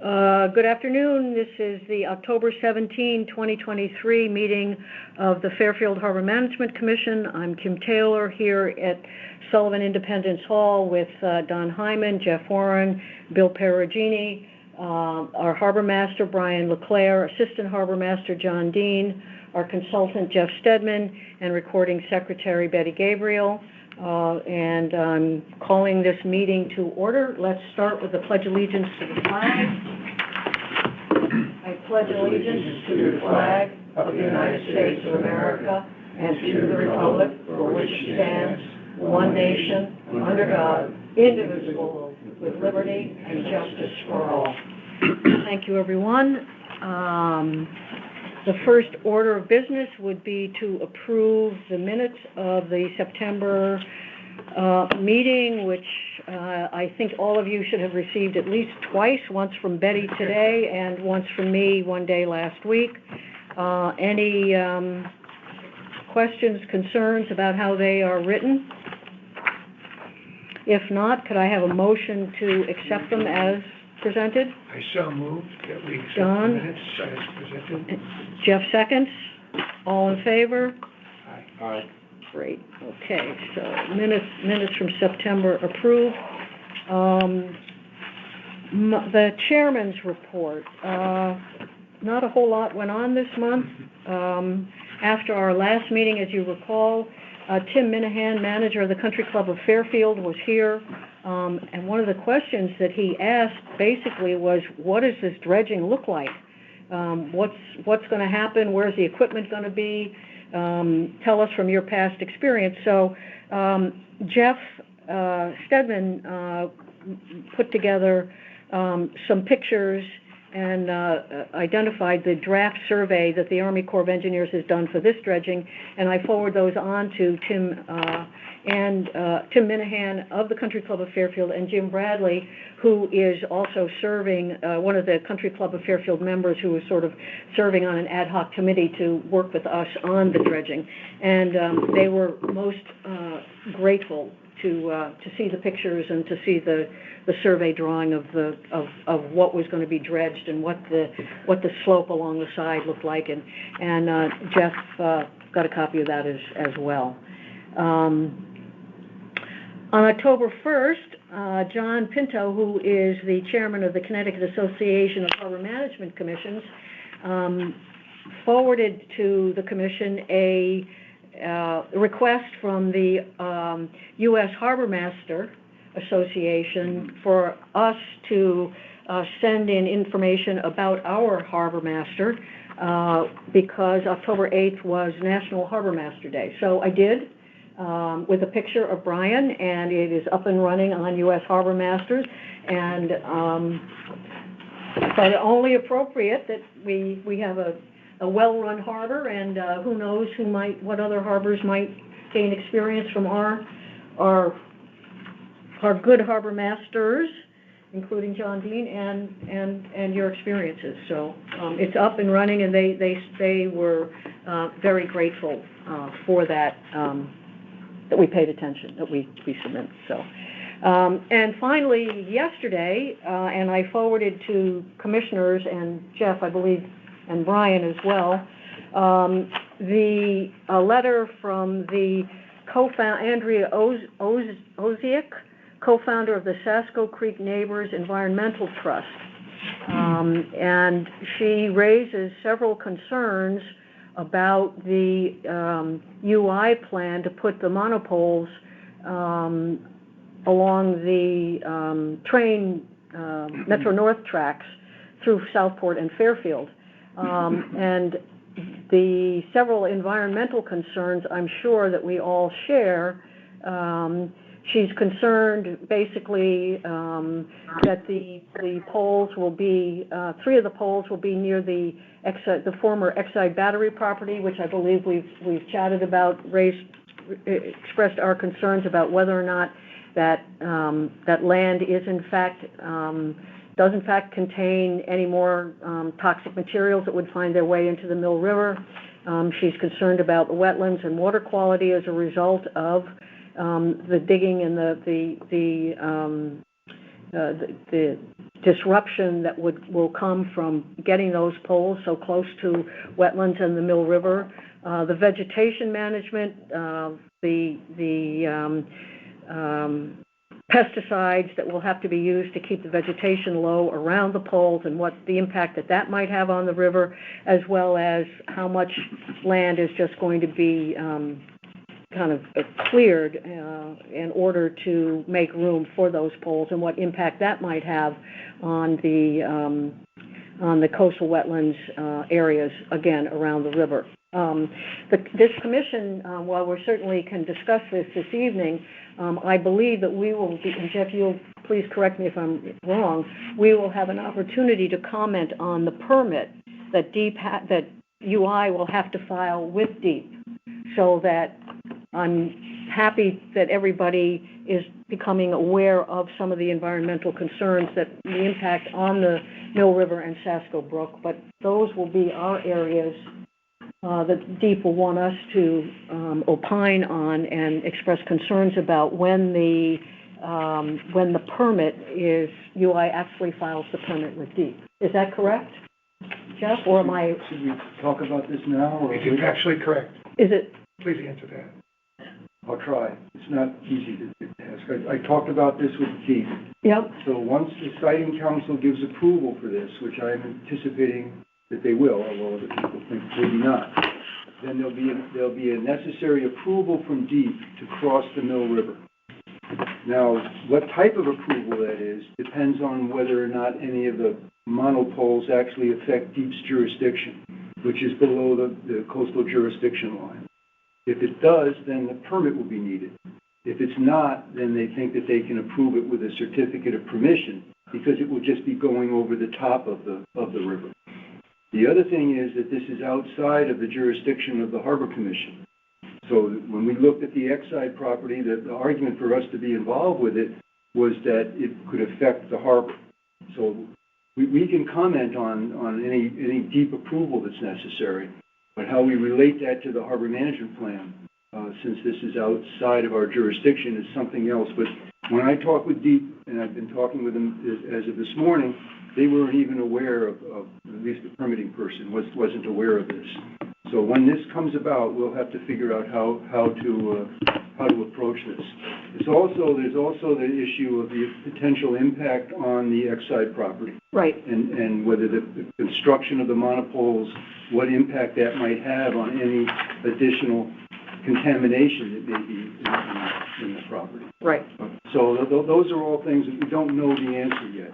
Good afternoon. This is the October 17, 2023 meeting of the Fairfield Harbor Management Commission. I'm Kim Taylor here at Sullivan Independence Hall with Don Hyman, Jeff Warren, Bill Perugini, our Harbor Master, Brian LeClaire, Assistant Harbor Master, John Dean, our consultant, Jeff Stedman, and Recording Secretary, Betty Gabriel. And I'm calling this meeting to order. Let's start with the Pledge of Allegiance to the flag. I pledge allegiance to the flag of the United States of America and to the republic for which it stands, one nation, under God, indivisible, with liberty and justice for all. Thank you, everyone. The first order of business would be to approve the minutes of the September meeting, which I think all of you should have received at least twice, once from Betty today and once from me one day last week. Any questions, concerns about how they are written? If not, could I have a motion to accept them as presented? I so moved that we accept Don? the minutes as presented. Jeff seconds. All in favor? Aye. Aye. Great. Okay, so minutes from September approved. The chairman's report. Not a whole lot went on this month. After our last meeting, as you recall, Tim Minahan, manager of the Country Club of Fairfield, was here. And one of the questions that he asked basically was, what does this dredging look like? What's going to happen? Where's the equipment going to be? Tell us from your past experience. So Jeff Stedman put together some pictures and identified the draft survey that the Army Corps of Engineers has done for this dredging, and I forward those on to Tim Minahan of the Country Club of Fairfield and Jim Bradley, who is also serving, one of the Country Club of Fairfield members who is sort of serving on an ad hoc committee to work with us on the dredging. And they were most grateful to see the pictures and to see the survey drawing of what was going to be dredged and what the slope along the side looked like, and Jeff got a copy of that as well. On October 1st, John Pinto, who is the chairman of the Connecticut Association of Harbor Management Commissions, forwarded to the commission a request from the U.S. Harbor Master Association for us to send in information about our Harbor Master because October 8th was National Harbor Master Day. So I did, with a picture of Brian, and it is up and running on U.S. Harbor Masters, and but only appropriate that we have a well-run harbor, and who knows what other harbors might gain experience from our good harbor masters, including John Dean, and your experiences. So it's up and running, and they were very grateful for that, that we paid attention, that we submit. So and finally, yesterday, and I forwarded to commissioners and Jeff, I believe, and Brian as well, a letter from the Andrea Oziak, co-founder of the Sasko Creek Neighbors Environmental Trust. And she raises several concerns about the UI plan to put the monopoles along the train Metro North tracks through Southport and Fairfield. And the several environmental concerns I'm sure that we all share. She's concerned basically that the poles will be, 3 of the poles will be near the former Exide battery property, which I believe we've chatted about, expressed our concerns about whether or not that land is does in fact contain any more toxic materials that would find their way into the Mill River. She's concerned about the wetlands and water quality as a result of the digging and the disruption that will come from getting those poles so close to wetlands and the Mill River, the vegetation management, the pesticides that will have to be used to keep the vegetation low around the poles and what the impact that might have on the river, as well as how much land is just going to be kind of cleared in order to make room for those poles, and what impact that might have on the coastal wetlands areas, again, around the river. This commission, while we certainly can discuss this evening, I believe that we will be, and Jeff, you'll please correct me if I'm wrong, we will have an opportunity to comment on the permit that that UI will have to file with DEEP, so that I'm happy that everybody is becoming aware of some of the environmental concerns, that the impact on the Mill River and Sasko Brook, but those will be our areas that DEEP will want us to opine on and express concerns about when the permit is, UI actually files the permit with DEEP. Is that correct, Jeff, or am I? Should we talk about this now? Or It is actually correct. Is it? Please answer that. I'll try. It's not easy to ask. I talked about this with DEEP. Yep. So once the siting council gives approval for this, which I'm anticipating that they will, although other people think maybe not, then there'll be a necessary approval from DEEP to cross the Mill River. Now, what type of approval that is depends on whether or not any of the monopoles actually affect DEEP's jurisdiction, which is below the coastal jurisdiction line. If it does, then the permit will be needed. If it's not, then they think that they can approve it with a certificate of permission, because it will just be going over the top of the river. The other thing is that this is outside of the jurisdiction of the Harbor Commission. So when we looked at the Exide property, the argument for us to be involved with it was that it could affect the harbor. So we can comment on any DEEP approval that's necessary, but how we relate that to the harbor management plan, since this is outside of our jurisdiction, is something else. But when I talk with DEEP, and I've been talking with them as of this morning, they weren't even aware of at least the permitting person wasn't aware of this. So when this comes about, we'll have to figure out how to approach this. There's also the issue of the potential impact on the Exide property. Right. And whether the construction of the monopoles, what impact that might have on any additional contamination that may be in the property. Right. So those are all things that we don't know the answer yet.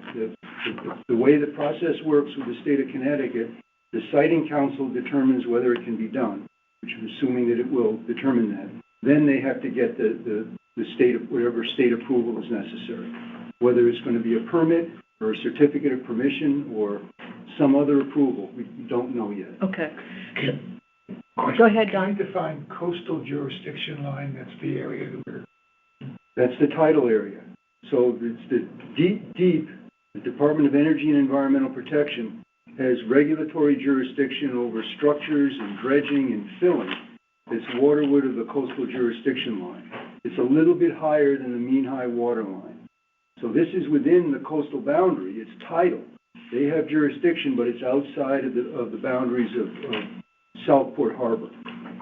The way the process works with the state of Connecticut, the siting council determines whether it can be done, which I'm assuming that it will determine that. Then they have to get the state of whatever state approval is necessary, whether it's going to be a permit or a certificate of permission or some other approval. We don't know yet. Okay. Go ahead, Don. Can you define coastal jurisdiction line? That's the area that we're... That's the tidal area. So it's the DEEP, the Department of Energy and Environmental Protection, has regulatory jurisdiction over structures and dredging and filling that's waterward of the coastal jurisdiction line. It's a little bit higher than the mean high water line. So this is within the coastal boundary. It's tidal. They have jurisdiction, but it's outside of the boundaries of Southport Harbor.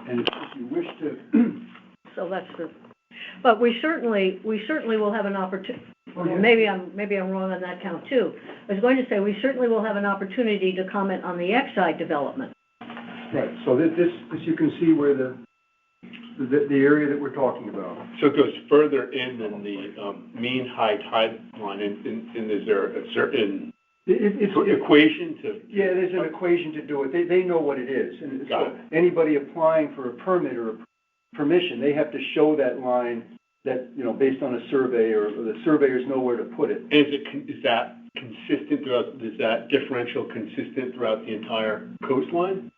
And if you wish to... So that's the... But we certainly will have an opportunity. Oh, yeah. Maybe I'm wrong on that count too. I was going to say we certainly will have an opportunity to comment on the Exide development. Right. So this you can see where the area that we're talking about. So it goes further in than the mean high tide line, and is there a certain equation to? Yeah, there's an equation to do it. They know what it is. And so anybody applying for a permit or a permission, they have to show that line that, based on a survey, or the surveyors know where to put it. Is that consistent throughout, is that differential consistent throughout the entire coastline?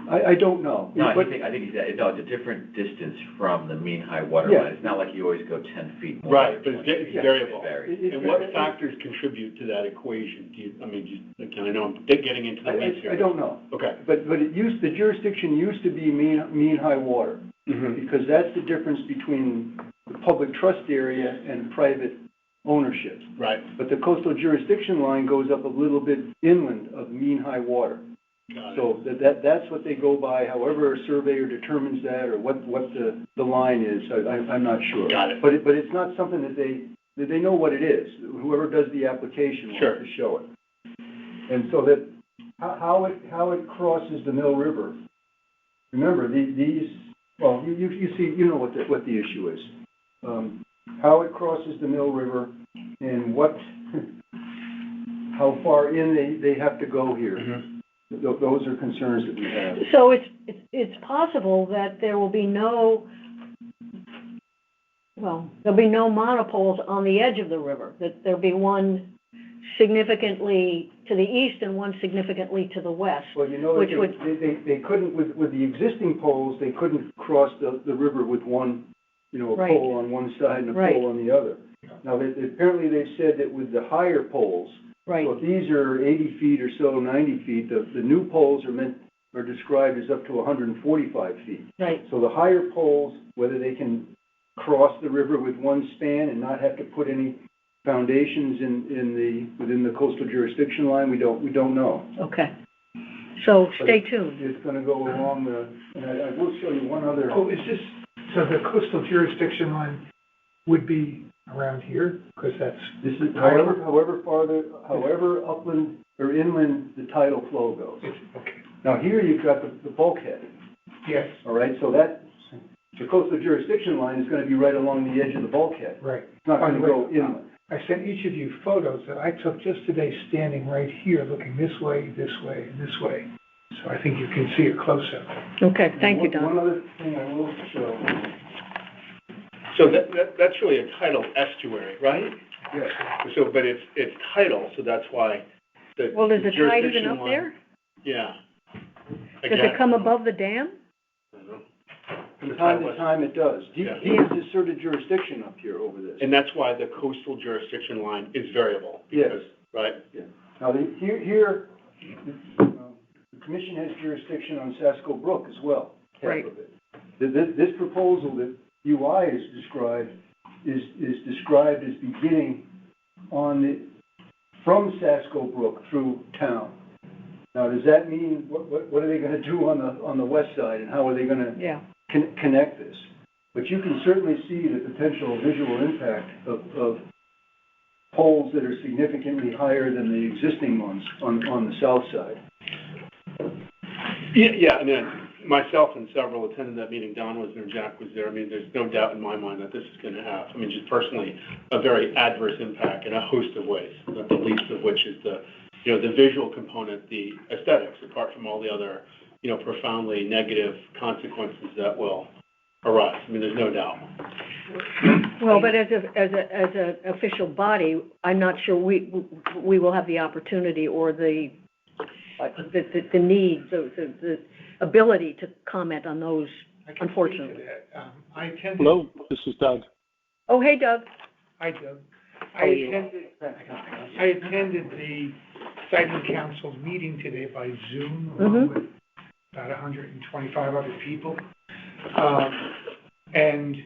I don't know. No, I think it's a different distance from the mean high water line. It's not like you always go 10 feet more. Right, but it's variable. It And what factors contribute to that equation? I know I'm getting into the weeds here. I don't know. Okay. But the jurisdiction used to be mean high water, because that's the difference between the public trust area and private ownership. Right. But the coastal jurisdiction line goes up a little bit inland of mean high water. Got it. So that's what they go by, however a surveyor determines that, or what the line is, I'm not sure. Got it. But it's not something that they know what it is. Whoever does the application will have to show it. And so that, how it crosses the Mill River, remember, you see, you know what the issue is. How it crosses the Mill River and how far in they have to go here. Mm-hmm. Those are concerns that we have. So it's possible that there will be there'll be no monopoles on the edge of the river, that there'll be one significantly to the east and one significantly to the west. Well, you know, they couldn't, with the existing poles, they couldn't cross the river with one, a pole on one side and a pole on the other. Now, apparently they've said that with the higher poles, Right. so if these are 80 feet or so, 90 feet, the new poles are described as up to 145 feet. Right. So the higher poles, whether they can cross the river with one span and not have to put any foundations within the coastal jurisdiction line, we don't know. Okay. So But stay tuned. It's going to go along and I will show you one other. Oh, so the coastal jurisdiction line would be around here, because that's, This is however upland or inland the tidal flow goes. okay, Now here you've got the bulkhead, yes, all right? So the coastal jurisdiction line is going to be right along the edge of the bulkhead. right. It's not going to go inland. I sent each of you photos that I took just today, standing right here, looking this way, and this way. So I think you can see it close up. Okay, thank you, One Don. other thing I will show. So that's really a tidal estuary, right? Yes. So, but it's tidal, so that's why the Well, is the tide even jurisdiction up line- there? Yeah. Does it come above the dam? I don't know. From time to time it does. Deep Yeah. is asserted jurisdiction up here over this. And that's why the coastal jurisdiction line is variable. Yes. Because, right? Now, here, the commission has jurisdiction on Sasko Brook as well, half Right. of it. This proposal that UI is described as beginning from Sasko Brook through town. Now, does that mean, what are they gonna do on the west side, and how are they gonna Yeah. connect this? But you can certainly see the potential visual impact of poles that are significantly higher than the existing ones on the south side. Yeah, I mean, myself and several attended that meeting. Don was there, Jack was there. I mean, there's no doubt in my mind that this is going to have, just personally, a very adverse impact in a host of ways, not the least of which is the visual component, the aesthetics, apart from all the other, profoundly negative consequences that will arise. There's no doubt. Well, but as a official body, I'm not sure we will have the opportunity or the need, the ability to comment on those, I can speak to unfortunately. that. I attended. Hello, this is Doug. Oh, hey, Doug. Hi, Doug. How are you? I attended the siting council meeting today by Zoom, along with about 125 other people. And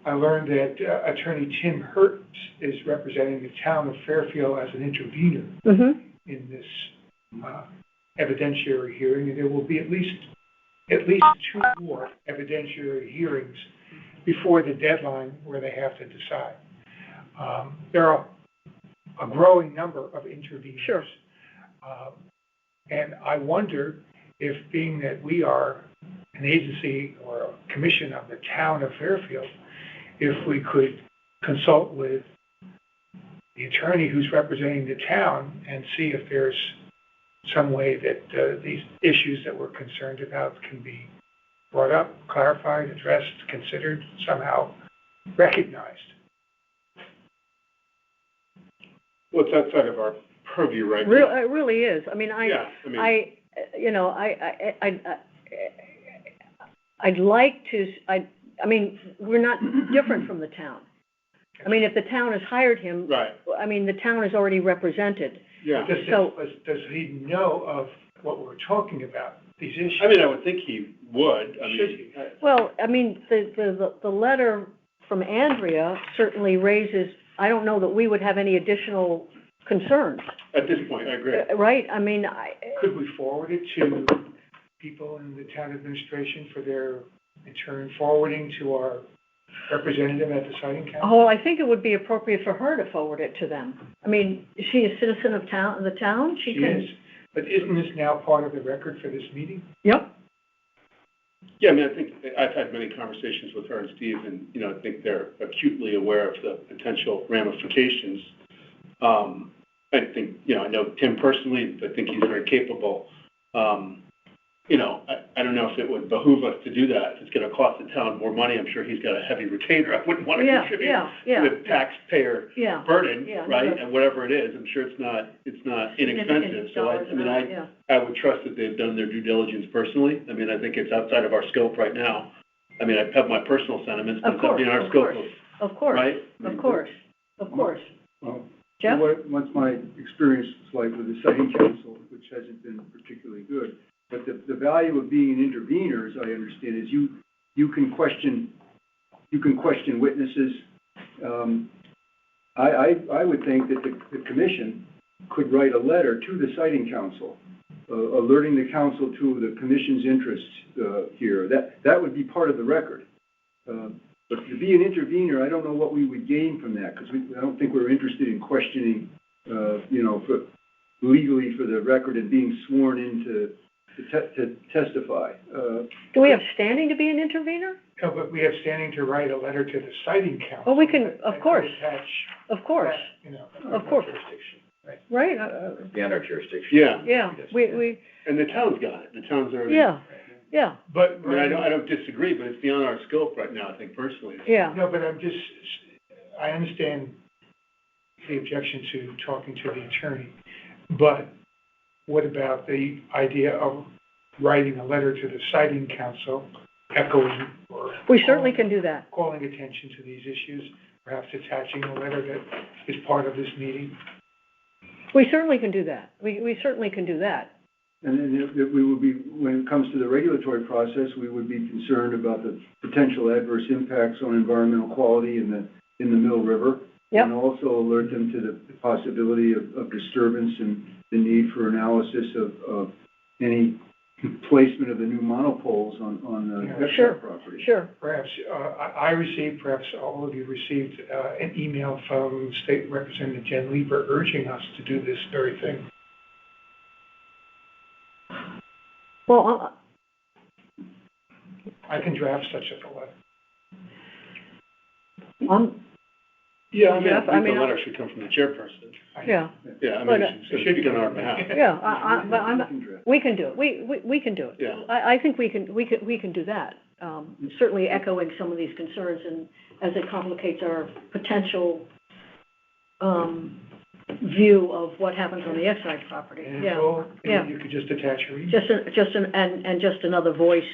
I learned that Attorney Tim Hertz is representing the town of Fairfield as an intervener in this evidentiary hearing, and there will be at least 2 more evidentiary hearings before the deadline where they have to decide. There are a growing number of interveners. Sure. And I wonder if, being that we are an agency or a commission of the town of Fairfield, if we could consult with the attorney who's representing the town and see if there's some way that these issues that we're concerned about can be brought up, clarified, addressed, considered, somehow recognized. Well, it's outside of our purview right now. It really is. I'd like to, we're not different from the town. If the town has hired him, Right. The town is already represented. Yeah. Does he know of what we're talking about, these issues? I would think he would. Should he? Well, the letter from Andrea certainly raises I don't know that we would have any additional concerns, At this point, I agree. right? I mean, Could we forward it to people in the town administration for their, in turn, forwarding to our representative at the siting council? oh, I think it would be appropriate for her to forward it to them. I mean, is she a citizen of the town? She can. is, but isn't this now part of the record for this meeting? Yep. Yeah, I mean, I think I've had many conversations with her and Steve, and, you know, I think they're acutely aware of the potential ramifications. I think, you know, I know Tim personally, I think he's very capable. You know, I don't know if it would behoove us to do that. If it's gonna cost the town more money, I'm sure he's got a heavy retainer. I wouldn't want to contribute to the taxpayer burden, right? And whatever it is, I'm sure it's not inexpensive. So I would trust that they've done their due diligence personally. I mean, I think it's outside of our scope right now. I mean, I have my personal sentiments, but it's not in our scope, Of course, right? of course. Well, Jeff? what's my experience like with the siting council, which hasn't been particularly good, but the value of being an intervener, as I understand, is you can question witnesses. I would think that the commission could write a letter to the siting council, alerting the council to the commission's interests here. That would be part of the record. But to be an intervener, I don't know what we would gain from that, because I don't think we're interested in questioning, legally for the record and being sworn in to testify. Do we have standing to be an intervener? No, but we have standing to write a letter to the siting council. Well, we can, of course, Attach of course, that, of course. jurisdiction, right? Right? Beyond our jurisdiction. Yeah, Yeah, we, and the town's got it. The town's already. yeah, But, I mean, I don't disagree, but it's beyond our scope right now, I think personally. yeah. no, but I understand the objection to talking to the attorney, but what about the idea of writing a letter to the siting council, echoing or We certainly can do that. calling attention to these issues, perhaps attaching a letter that is part of this meeting? We certainly can do that. We certainly can do that. And then we would be, when it comes to the regulatory process, we would be concerned about the potential adverse impacts on environmental quality in the Mill River. Yep. And also alert them to the possibility of disturbance and the need for analysis of any placement of the new monopoles on the Sure. property. Sure. Perhaps I received, perhaps all of you received an email from State Representative Jen Lieber urging us to do this very thing. Well, I can draft such a letter. Yeah, I Jeff, think the letter should come from the chairperson. yeah, Yeah, I But, mean, it should be done on our behalf. yeah, but We can draft. we can do it. We can do it. Yeah. I think we can do that. Certainly echoing some of these concerns, and as it complicates our potential, view of what happens on the Exide property. And Yeah, well, yeah. you could just attach your email. just another voice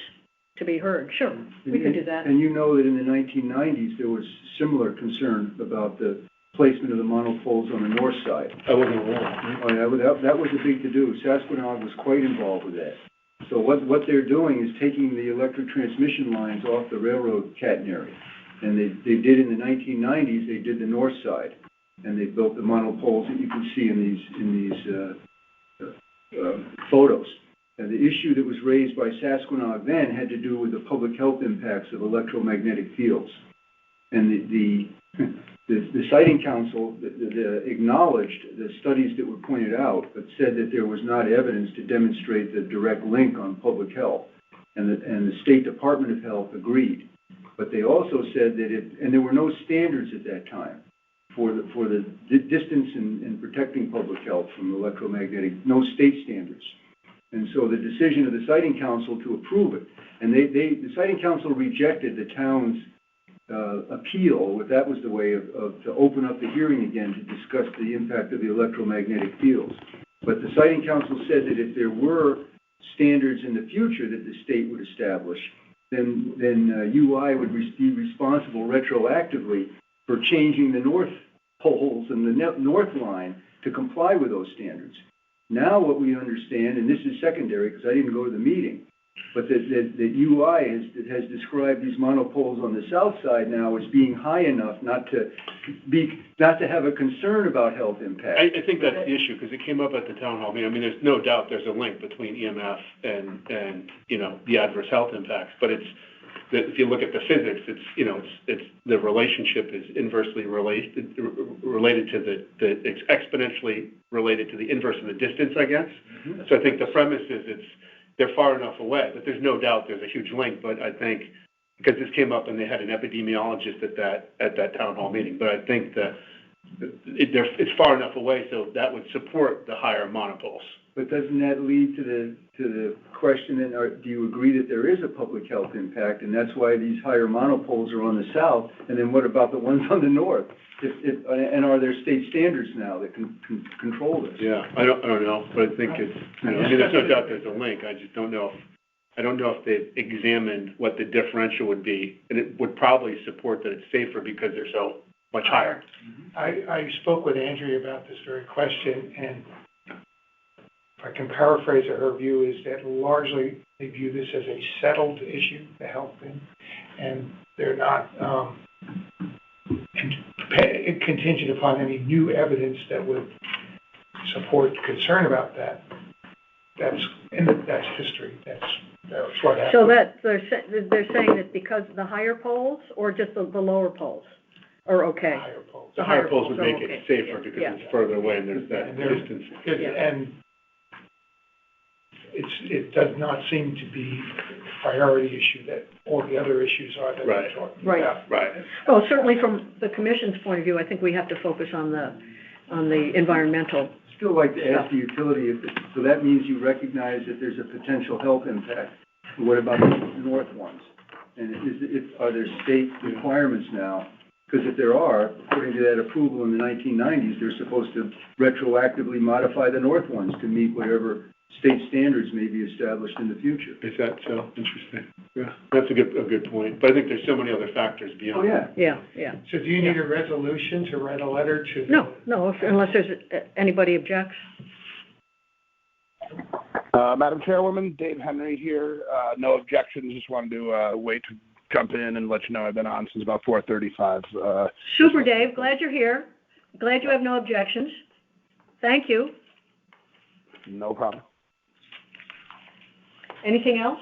to be heard. Sure, we can do that. And you know that in the 1990s, there was similar concern about the placement of the monopoles on the north side. I wasn't aware. Oh, yeah, that was a big to-do. Sasquatch was quite involved with that. So what they're doing is taking the electric transmission lines off the railroad catenary. And they did in the 1990s, they did the north side. And they built the monopoles that you can see in these photos. And the issue that was raised by Sasquatch then had to do with the public health impacts of electromagnetic fields. And the siting council acknowledged the studies that were pointed out, but said that there was not evidence to demonstrate the direct link on public health. And the State Department of Health agreed. But they also said that and there were no standards at that time for the distance in protecting public health from electromagnetic, no state standards. And so the decision of the siting council to approve it, and the siting council rejected the town's appeal. That was the way to open up the hearing again to discuss the impact of the electromagnetic fields. But the siting council said that if there were standards in the future that the state would establish, then UI would be responsible retroactively for changing the north poles and the north line to comply with those standards. Now what we understand, and this is secondary because I didn't go to the meeting, But the UI has described these monopoles on the south side now as being high enough not to have a concern about health impact. I think that's the issue, because it came up at the town hall meeting. I mean, there's no doubt there's a link between EMF and the adverse health impacts, but if you look at the physics, it's the relationship is inversely related to it's exponentially related to the inverse of the distance, I guess. Mm-hmm. So I think the premise is they're far enough away, but there's no doubt there's a huge link. But I think, because this came up and they had an epidemiologist at that town hall meeting, but I think it's far enough away, so that would support the higher monopoles. But doesn't that lead to the question, do you agree that there is a public health impact, and that's why these higher monopoles are on the south, and then what about the ones on the north? And are there state standards now that can control this? Yeah, I don't know, but I think it's, I mean, there's no doubt there's a link. I just don't know if they've examined what the differential would be, and it would probably support that it's safer because they're so much higher. I spoke with Andrea about this very question, and if I can paraphrase her view, is that largely they view this as a settled issue, the health thing, and they're not contingent upon any new evidence that would support concern about that. That's history. That's what happened. So that they're saying that because the higher poles, or just the lower poles are okay? The higher poles. The higher poles would make okay. it safer because it's further away and there's that distance. And it does not seem to be a priority issue that all the other issues are that we're talking about. Right. Well, certainly from the commission's point of view, I think we have to focus on the environmental. Still like to ask the utility, so that means you recognize that there's a potential health impact. What about the north ones? And are there state requirements now? Because if there are, according to that approval in the 1990s, they're supposed to retroactively modify the north ones to meet whatever state standards may be established in the future. Is that so? Interesting. Yeah, that's a good point. But I think there's so many other factors beyond. Oh, yeah. Yeah. So do you need a resolution to write a letter to the... No, unless there's anybody objects. Madam Chairwoman, Dave Henry here. No objections. Just wanted to wait to jump in and let you know I've been on since about 4:35. Super, Dave. Glad you're here. Glad you have no objections. Thank you. No problem. Anything else?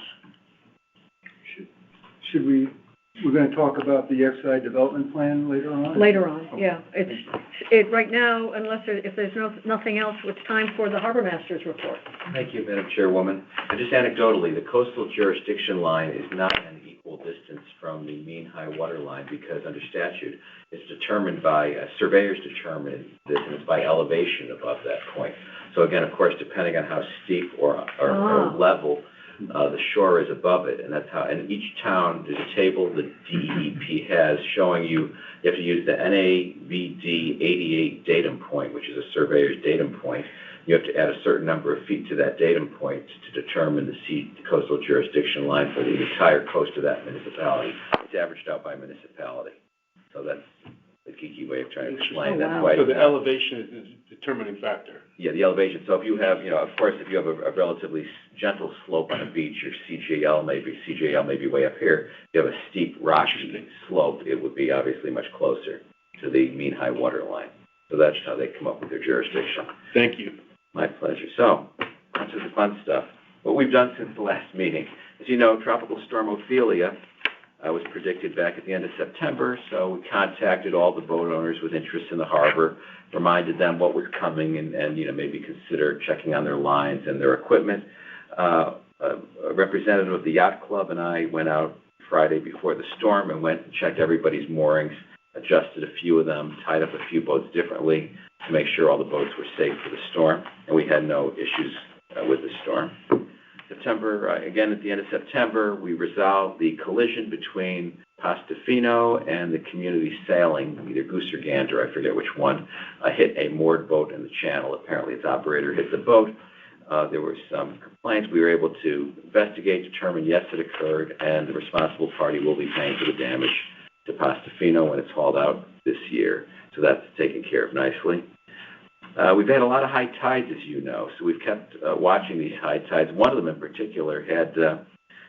We're going to talk about the Exide development plan later on? Later on, yeah. It's right now, if there's nothing else, it's time for the Harbor Master's report. Thank you, Madam Chairwoman. Just anecdotally, the coastal jurisdiction line is not an equal distance from the mean high water line because under statute, it's determined by, surveyors determine this, and it's by elevation above that point. So again, of course, depending on how steep or level the shore is above it, and that's how, and each town, there's a table the DEP has showing you have to use the NAVD 88 datum point, which is a surveyor's datum point. You have to add a certain number of feet to that datum point to determine the coastal jurisdiction line for the entire coast of that municipality. It's averaged out by municipality. So that's the geeky way of trying to explain that. Wow. So the elevation is a determining factor. Yeah, the elevation. So if you have, of course, if you have a relatively gentle slope on a beach, your CJL may be way up here. If you have a steep rocky slope, it would be obviously much closer to the mean high water line. So that's how they come up with their jurisdiction. Thank you. My pleasure. So, on to the fun stuff. What we've done since the last meeting. As you know, Tropical Storm Ophelia was predicted back at the end of September, so we contacted all the boat owners with interest in the harbor, reminded them what was coming, and maybe consider checking on their lines and their equipment. A representative of the yacht club and I went out Friday before the storm and went and checked everybody's moorings, adjusted a few of them, tied up a few boats differently to make sure all the boats were safe for the storm, and we had no issues with the storm. Again, at the end of September, we resolved the collision between Postofino and the community sailing, either Goose or Gander, I forget which one, hit a moored boat in the channel. Apparently its operator hit the boat. There were some complaints. We were able to investigate, determine, yes, it occurred, and the responsible party will be paying for the damage to Postofino when it's hauled out this year. So that's taken care of nicely. We've had a lot of high tides, as you know, so we've kept watching these high tides. One of them in particular had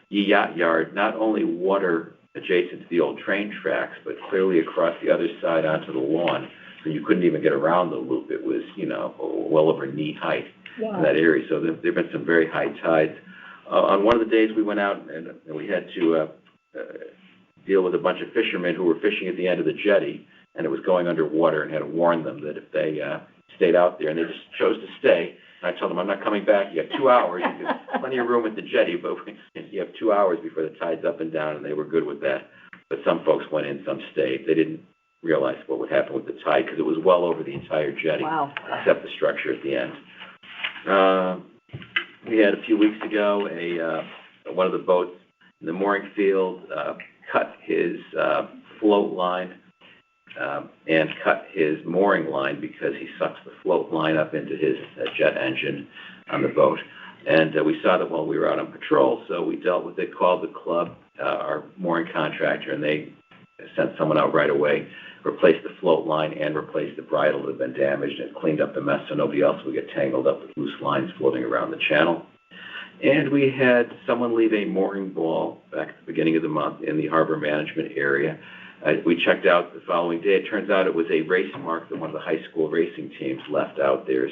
yacht yard, not only water adjacent to the old train tracks, but clearly across the other side onto the lawn. So you couldn't even get around the loop. It was, well over knee height in that area. So there have been some very high tides. On one of the days we went out and we had to deal with a bunch of fishermen who were fishing at the end of the jetty, and it was going underwater, and had to warn them that if they stayed out there, and they just chose to stay. And I told them, I'm not coming back. You have 2 hours. There's plenty of room at the jetty, but you have 2 hours before the tide's up and down, and they were good with that. But some folks went in, some stayed. They didn't realize what would happen with the tide because it was well over the entire jetty, except the structure at the end. We had a few weeks ago one of the boats in the mooring field cut his float line and cut his mooring line because he sucks the float line up into his jet engine on the boat. And we saw that while we were out on patrol, so we dealt with it, called the club, our mooring contractor, and they sent someone out right away, replaced the float line and replaced the bridle that had been damaged, and cleaned up the mess so nobody else would get tangled up with loose lines floating around the channel. And we had someone leave a mooring ball back at the beginning of the month in the harbor management area. We checked out the following day. It turns out it was a race mark that one of the high school racing teams left out there.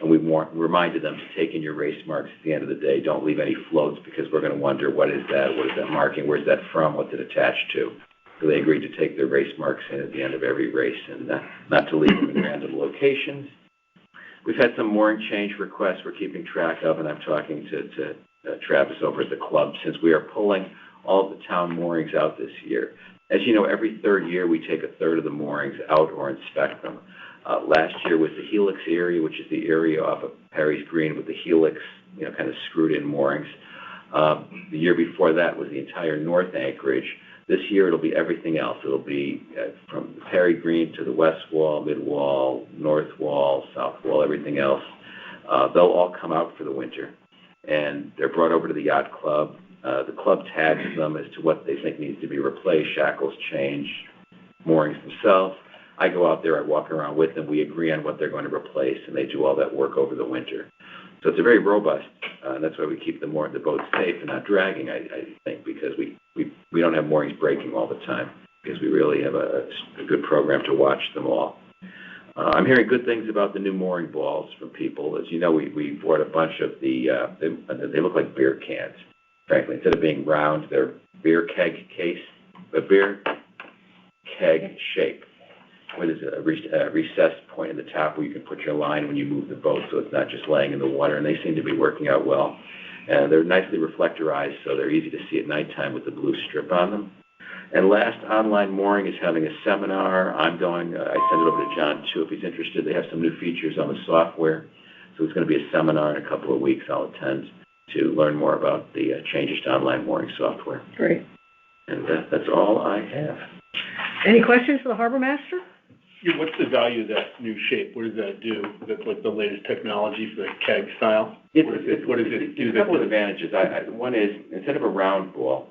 And we reminded them to take in your race marks at the end of the day. Don't leave any floats because we're going to wonder, what is that? What is that marking? Where's that from? What's it attached to? So they agreed to take their race marks in at the end of every race and not to leave them in random locations. We've had some mooring change requests we're keeping track of, and I'm talking to Travis over at the club, since we are pulling all of the town moorings out this year. As you know, every third year we take a third of the moorings out or inspect them. Last year was the Helix area, which is the area off of Perry's Green with the Helix, kind of screwed in moorings. The year before that was the entire north anchorage. This year it'll be everything else. It'll be from the Perry Green to the west wall, mid wall, north wall, south wall, everything else. They'll all come out for the winter, and they're brought over to the yacht club. The club tags them as to what they think needs to be replaced, shackles change, moorings themselves. I go out there, I walk around with them, we agree on what they're going to replace, and they do all that work over the winter. So it's a very robust, and that's why we keep the boats safe and not dragging, I think, because we don't have moorings breaking all the time, because we really have a good program to watch them all. I'm hearing good things about the new mooring balls from people. As you know, we bought a bunch of they look like beer cans, frankly. Instead of being round, they're beer keg shape, where there's a recessed point in the top where you can put your line when you move the boat, so it's not just laying in the water, and they seem to be working out well. And they're nicely reflectorized, so they're easy to see at nighttime with the blue strip on them. And last, Online Mooring is having a seminar. I'm going, I send it over to John, too, if he's interested. They have some new features on the software, so it's going to be a seminar in a couple of weeks I'll attend to learn more about the changes to Online Mooring software. Great. And that's all I have. Any questions for the harbor master? Yeah, what's the value of that new shape? What does that do? That's like the latest technology for the keg style? What does it do? A couple of advantages. One is, instead of a round ball,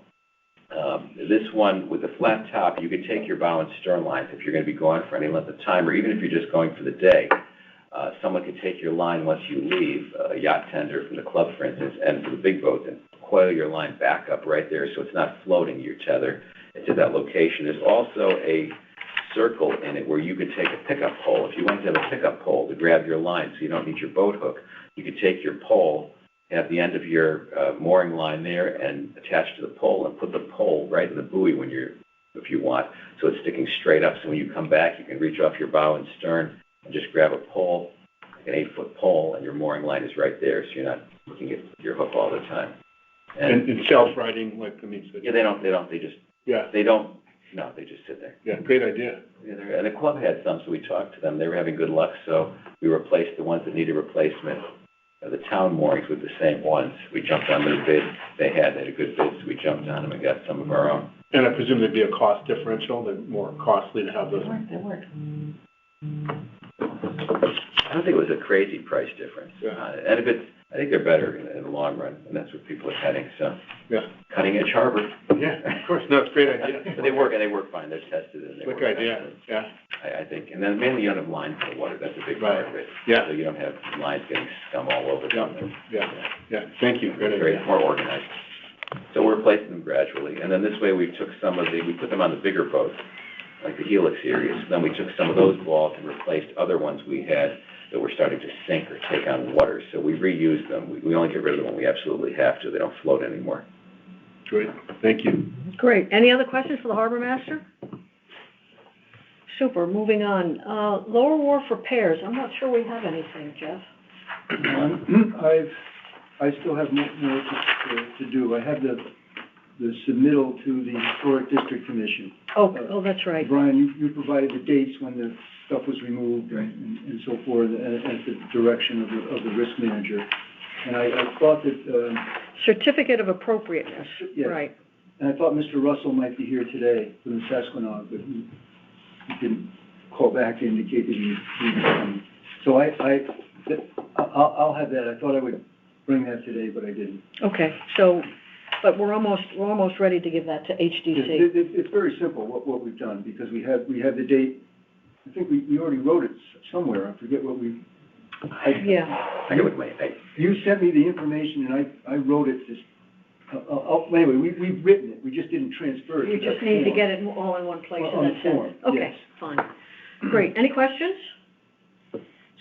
this one with a flat top, you could take your bow and stern lines if you're going to be going for any length of time, or even if you're just going for the day. Someone could take your line once you leave, a yacht tender from the club, for instance, and for the big boat, and coil your line back up right there so it's not floating your tether into that location. There's also a circle in it where you could take a pickup pole. If you wanted to have a pickup pole to grab your line so you don't need your boat hook, you could take your pole, have the end of your mooring line there and attach to the pole, and put the pole right in the buoy if you want, so it's sticking straight up. So when you come back, you can reach off your bow and stern and just grab a pole, like an 8-foot pole, and your mooring line is right there, so you're not looking at your hook all the time. And self-riding, Yeah, they just sit there. Yeah, great idea. Yeah, and the club had some, so we talked to them. They were having good luck, so we replaced the ones that needed replacement, the town moorings, with the same ones. We jumped on their bid. They had a good bid, so we jumped on them and got some of our own. And I presume there'd be a cost differential, they're more costly to have those. They weren't. I don't think it was a crazy price difference. Yeah. I think they're better in the long run, and that's where people are heading, so. Yeah. Cutting edge harbor. Yeah, of course. No, it's a great idea. But they work fine. They're tested and they work. Good idea, yeah. I think. And then mainly you don't have lines in the water. That's a big part of it. Yeah. So you don't have lines getting scum all over them. Yeah. Thank you. Great Very idea. more organized. So we're replacing them gradually, and then this way we put them on the bigger boats, like the Helix series. Then we took some of those balls and replaced other ones we had that were starting to sink or take on water. So we reuse them. We only get rid of them when we absolutely have to. They don't float anymore. Great, thank you. Great. Any other questions for the harbor master? Super, moving on. Lower Wharf repairs, I'm not sure we have anything, Jeff. I still have more to do. I have the submittal to the Historic District Commission. Oh, that's right. Brian, you provided the dates when the stuff was removed and so forth, at the direction of the risk manager. And I thought that... Certificate of appropriateness, yes. Right. And I thought Mr. Russell might be here today from the Sasquatch, but he didn't call back to indicate that he was coming. So I'll have that. I thought I would bring that today, but I didn't. Okay, so, but we're almost ready to give that to HDC. It's very simple what we've done, because we have the date. I think we already wrote it somewhere. I forget what we. Yeah. I get with my, You sent me the information, and I wrote it. Anyway, we've written it. We just didn't transfer it. We just need to get it all in one place, On and that's form, it. Okay, yes. fine. Great. Any questions?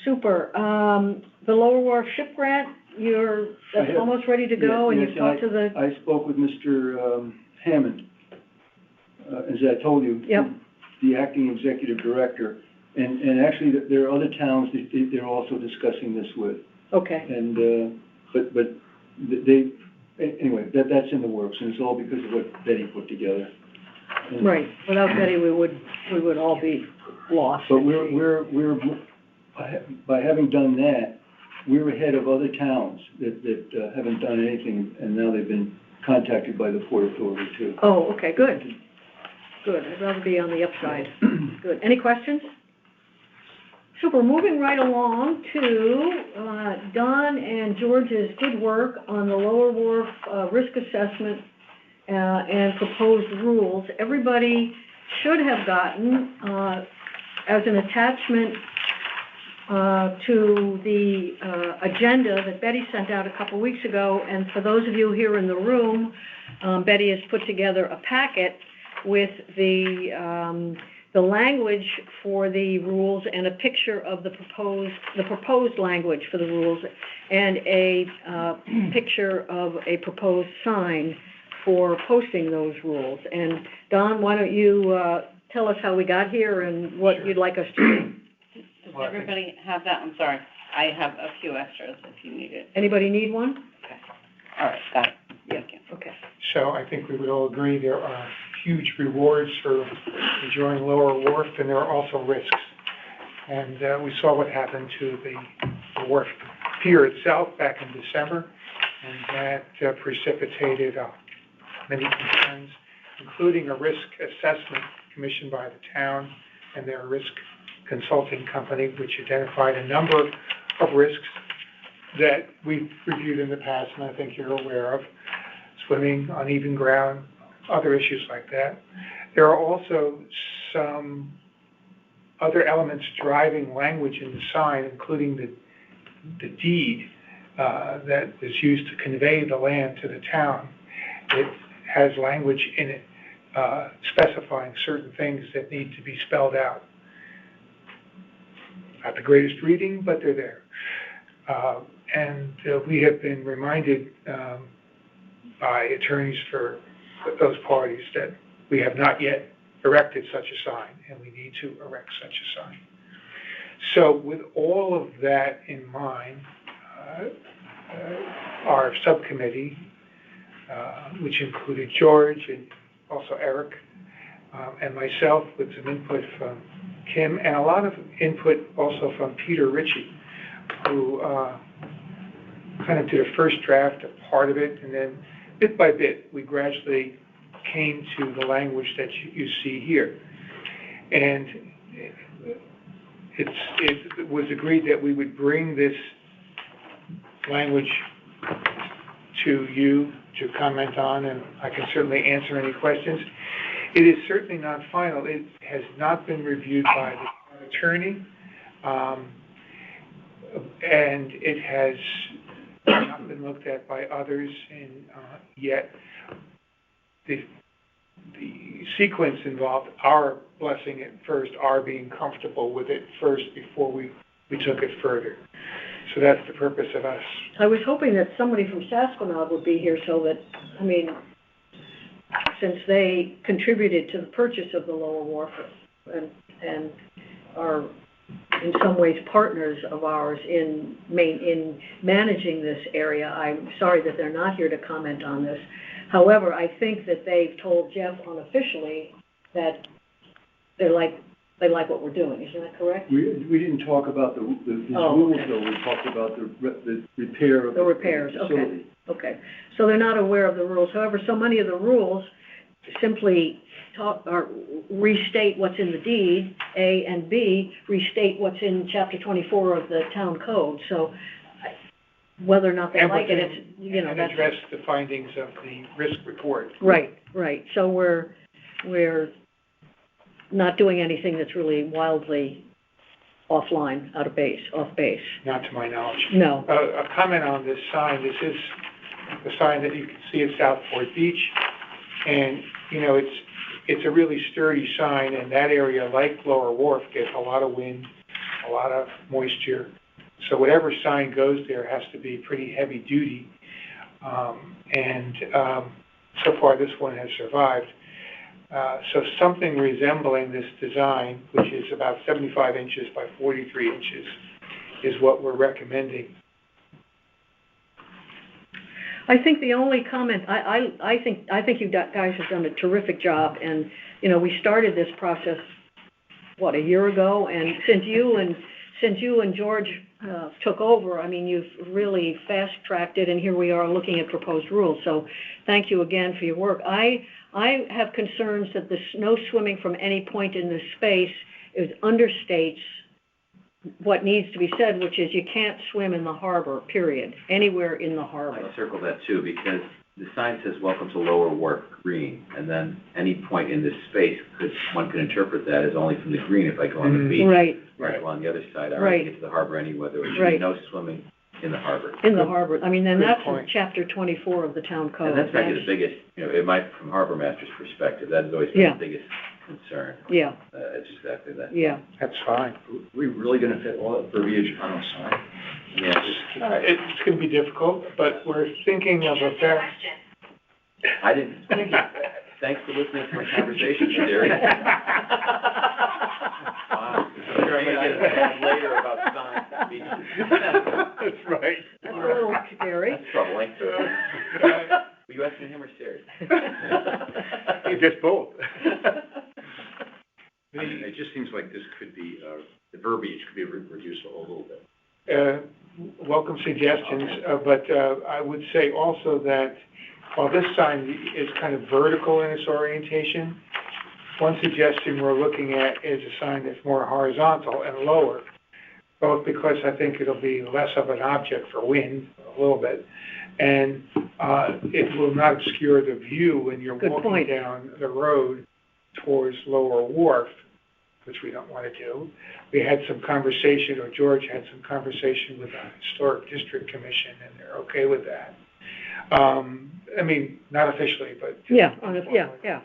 Super. The Lower Wharf ship grant, that's almost ready to go, and yes, you've talked to the... I spoke with Mr. Hammond, as I told you. Yep. The acting executive director, and actually there are other towns that they're also discussing this with. Okay. And, but they, anyway, that's in the works, and it's all because of what Betty put together. And, Right. Without Betty, we would all be lost. But we're by having done that, we're ahead of other towns that haven't done anything, and now they've been contacted by the Port Authority too. Oh, okay, good. Good. I'd rather be on the upside. Good. Any questions? Super. Moving right along to Don and George's good work on the Lower Wharf risk assessment and proposed rules. Everybody should have gotten, as an attachment to the agenda that Betty sent out a couple weeks ago, and for those of you here in the room, Betty has put together a packet with the language for the rules and a picture of the proposed language for the rules, and a picture of a proposed sign for posting those rules. And Don, why don't you tell us how we got here and what you'd like us to do? Does everybody have that? I'm sorry. I have a few extras if you need it. Anybody need one? Okay. All right, got it. Yeah. Thank you. Okay. So I think we would all agree there are huge rewards for enjoying Lower Wharf, and there are also risks. And we saw what happened to the Wharf Pier itself back in December, and that precipitated many concerns, including a risk assessment commissioned by the town and their risk consulting company, which identified a number of risks that we've reviewed in the past, and I think you're aware of: swimming, uneven ground, other issues like that. There are also some other elements driving language in the sign, including the deed that is used to convey the land to the town. It has language in it specifying certain things that need to be spelled out. Not the greatest reading, but they're there. And we have been reminded by attorneys for those parties that we have not yet erected such a sign, and we need to erect such a sign. So with all of that in mind, our subcommittee, which included George and also Eric and myself, with some input from Kim, and a lot of input also from Peter Ritchie, who kind of did a first draft of part of it, and then bit by bit we gradually came to the language that you see here. And it was agreed that we would bring this language to you to comment on, and I can certainly answer any questions. It is certainly not final. It has not been reviewed by the attorney, and it has not not been looked at by others, and yet the sequence involved our blessing it first, our being comfortable with it first before we took it further. So that's the purpose of us. I was hoping that somebody from Sasquatch would be here so that, I mean, since they contributed to the purchase of the Lower Wharf and are in some ways partners of ours in managing this area. I'm sorry that they're not here to comment on this. However, I think that they've told Jeff unofficially that they like what we're doing. Isn't that correct? We didn't talk about his rules, though. We talked about the repair of the repairs. facility. Okay. So they're not aware of the rules. However, so many of the rules simply restate what's in the deed, A, and B, restate what's in Chapter 24 of the Town Code. So whether or not they like it, it's, you know, and that's... address the findings of the risk report. Right. So we're not doing anything that's really wildly off base. Not to my knowledge. No. A comment on this sign. This is the sign that you can see at Southport Beach. And, you know, it's a really sturdy sign, and that area, like Lower Wharf, gets a lot of wind, a lot of moisture. So whatever sign goes there has to be pretty heavy duty. So far this one has survived. So something resembling this design, which is about 75 inches by 43 inches, is what we're recommending. I think the only comment, I think you guys have done a terrific job, and, you know, we started this process, a year ago, and since you and George took over, I mean, you've really fast-tracked it, and here we are looking at proposed rules, so thank you again for your work. I have concerns that the no swimming from any point in this space understates what needs to be said, which is you can't swim in the harbor, period, anywhere in the harbor. I circle that too, because the sign says welcome to Lower Wharf Green, and then any point in this space, one could interpret that as only from the green if I go on the beach. Right. Right, well, on the other side, I Right. already get to the harbor anyway, there should be no swimming in the harbor. In the harbor, I mean, then Good that's point. in Chapter 24 of the Town Code. And that's probably the biggest, you know, from Harbor Master's perspective, that has always been Yeah. the biggest concern. Yeah, It's exactly that. yeah. That's fine. We really gonna fit all that verbiage on a sign? Yeah. It's going to be difficult, but we're thinking of a fair... I didn't, thanks for listening to my conversation, Jerry. Wow. I'm sure I'm gonna get a later about signs and beaches. That's right. That's a little scary. That's troubling. Were you asking him or Sarah? I guess both. It just seems like this could be, the verbiage could be reduced a little bit. Welcome suggestions, but I would say also that while this sign is kind of vertical in its orientation, one suggestion we're looking at is a sign that's more horizontal and lower, both because I think it'll be less of an object for wind, a little bit, and it will not obscure the view when you're Good walking point. down the road towards Lower Wharf, which we don't want to do. We had some conversation, or George had some conversation with the Historic District Commission, and they're okay with that. I mean, not officially, but just Yeah, informally. yeah.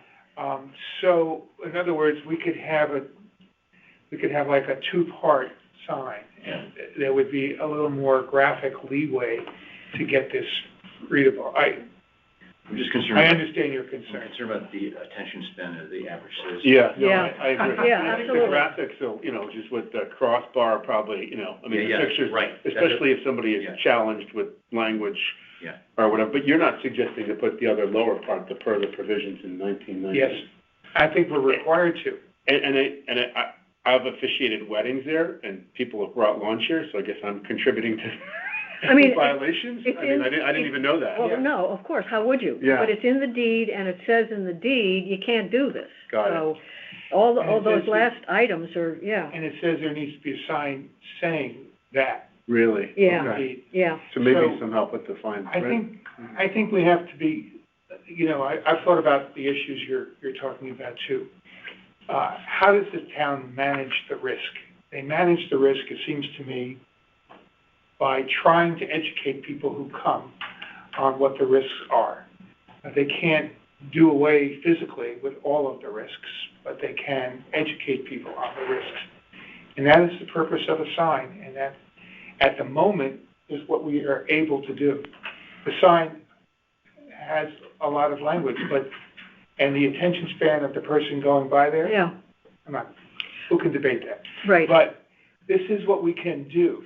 So, in other words, we could have like a two-part sign, and there would be a little more graphic leeway to get this readable. I'm just concerned. I understand your I'm concern. concerned about the attention span of the average citizen. Yeah, no, Yeah. I agree. Yeah, The absolutely. graphics, so, you know, just with the crossbar probably, you know, I mean, the Yeah, pictures, right. especially if somebody is Yeah. challenged with language Yeah. or whatever, but you're not suggesting to put the other lower part, the per the provisions in 1990? Yes, I think we're required to. I've officiated weddings there, and people have brought lawn chairs, so I guess I'm contributing to I mean, violations? it's I mean, in- I didn't even know that. Well, no, of course, how would you? Yeah. But it's in the deed, and it says in the deed, you can't do this. Got it. So, all And it those says- last items are, yeah, And it says there needs to be a sign saying that. Really? Yeah. Okay. Indeed. yeah. So maybe So- some help with the fine print. I think we have to be, you know, I've thought about the issues you're talking about too. How does the town manage the risk? They manage the risk, it seems to me, by trying to educate people who come on what the risks are. They can't do away physically with all of the risks, but they can educate people on the risks. And that is the purpose of a sign, and that, at the moment, is what we are able to do. The sign has a lot of language, and the attention span of the person going by there, Yeah, who can debate that? right. But this is what we can do.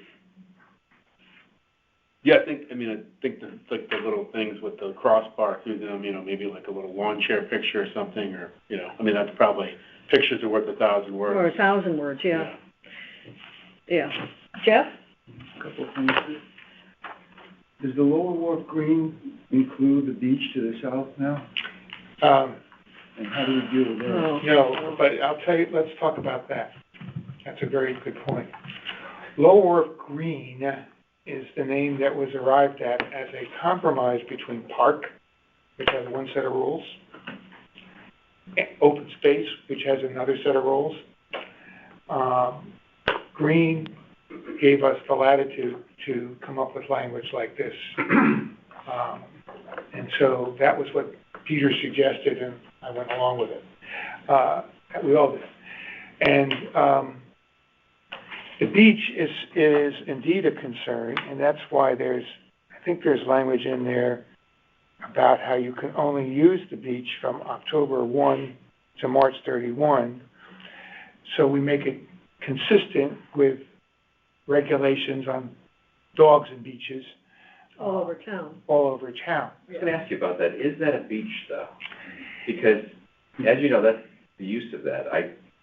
Yeah, I think the little things with the crossbar through them, maybe like a little lawn chair picture or something, or, that's probably, pictures are worth 1,000 words. Or 1,000 words, yeah. Yeah. Jeff? A couple of things. Does the Lower Wharf Green include the beach to the south now? And how do we deal with that? Oh. No, but I'll tell you, let's talk about that. That's a very good point. Lower Wharf Green is the name that was arrived at as a compromise between park, which has one set of rules, and open space, which has another set of rules. Green gave us the latitude to come up with language like this. And so that was what Peter suggested, and I went along with it. We all did. And the beach is indeed a concern, and that's why I think there's language in there about how you can only use the beach from October 1 to March 31. So we make it consistent with regulations on dogs and beaches. All over town. All over town. I was going to ask you about that. Is that a beach, though? Because, as you know, that's the use of that.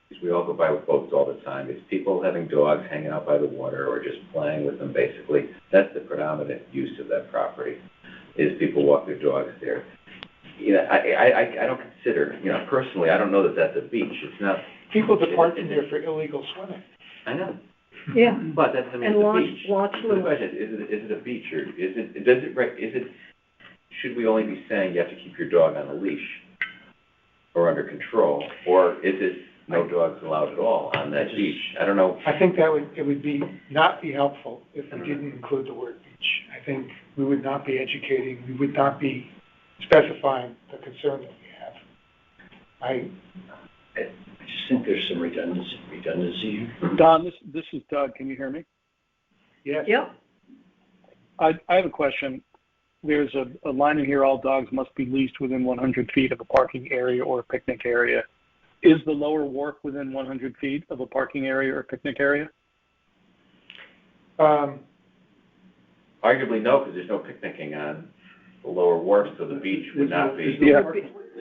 Because we all go by with boats all the time. It's people having dogs hanging out by the water or just playing with them, basically. That's the predominant use of that property, is people walk their dogs there. I don't consider, personally, I don't know that that's a beach. It's not. People depart from there for illegal swimming. I know. Yeah. But that doesn't mean And it's a launch beach. The question is it a beach, or should we only be saying you have to keep your dog on a leash or under control, or is it no dogs allowed at all on that beach? I don't know. I think it would not be helpful if we didn't include the word beach. I think we would not be educating, we would not be specifying the concern that we have. I just think there's some redundancy here. Don, this is Doug. Can you hear me? yes. Yep. I have a question. There's a line in here, all dogs must be leased within 100 feet of a parking area or picnic area. Is the Lower Wharf within 100 feet of a parking area or picnic area? Arguably no, because there's no picnicking on the Lower Wharf, so the beach would not be. Yeah.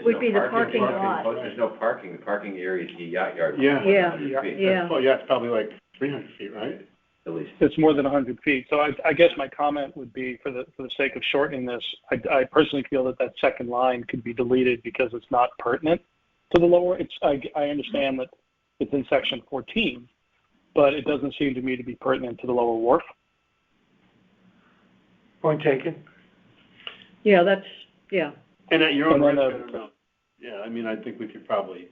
Would be the parking lot. There's no parking. The parking area is the yacht yard. Yeah. Yeah. 100 feet, Yeah. Well, yeah, it's probably like 300 feet, right? At least. It's more than 100 feet. So I guess my comment would be, for the sake of shortening this, I personally feel that second line could be deleted because it's not pertinent to the lower. I understand that it's in section 14, but it doesn't seem to me to be pertinent to the Lower Wharf. Point taken. Yeah, yeah. And at your own And risk, then, I don't know. Yeah, I mean, I think we could probably,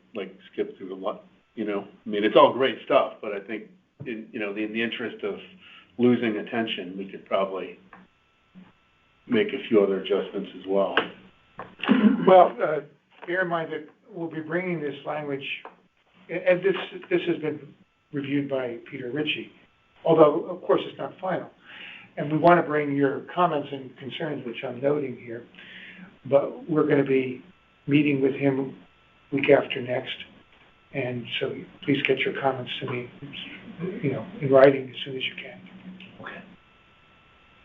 skip through a lot, I mean, it's all great stuff, but I think, in the interest of losing attention, we could probably make a few other adjustments as well. Well, bear in mind that we'll be bringing this language, and this has been reviewed by Peter Ritchie, although, of course, it's not final. And we want to bring your comments and concerns, which I'm noting here, but we're going to be meeting with him week after next, and so please get your comments to me, in writing as soon as you can. Okay.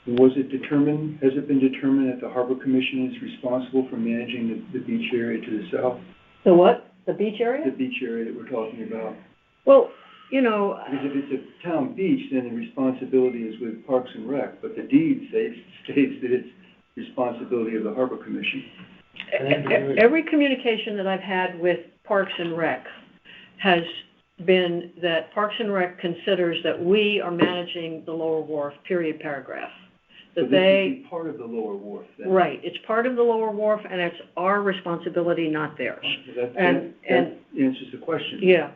Has it been determined that the Harbor Commission is responsible for managing the beach area to the south? The what? The beach area? The beach area that we're talking about? Well, Because if it's a town beach, then the responsibility is with Parks and Rec, but the deed states that it's responsibility of the Harbor Commission. every communication that I've had with Parks and Rec has been that Parks and Rec considers that we are managing the Lower Wharf, period, paragraph. So That this they, would be part of the Lower Wharf then? right, it's part of the Lower Wharf and it's our responsibility, not theirs. That And- answers the question. Yeah,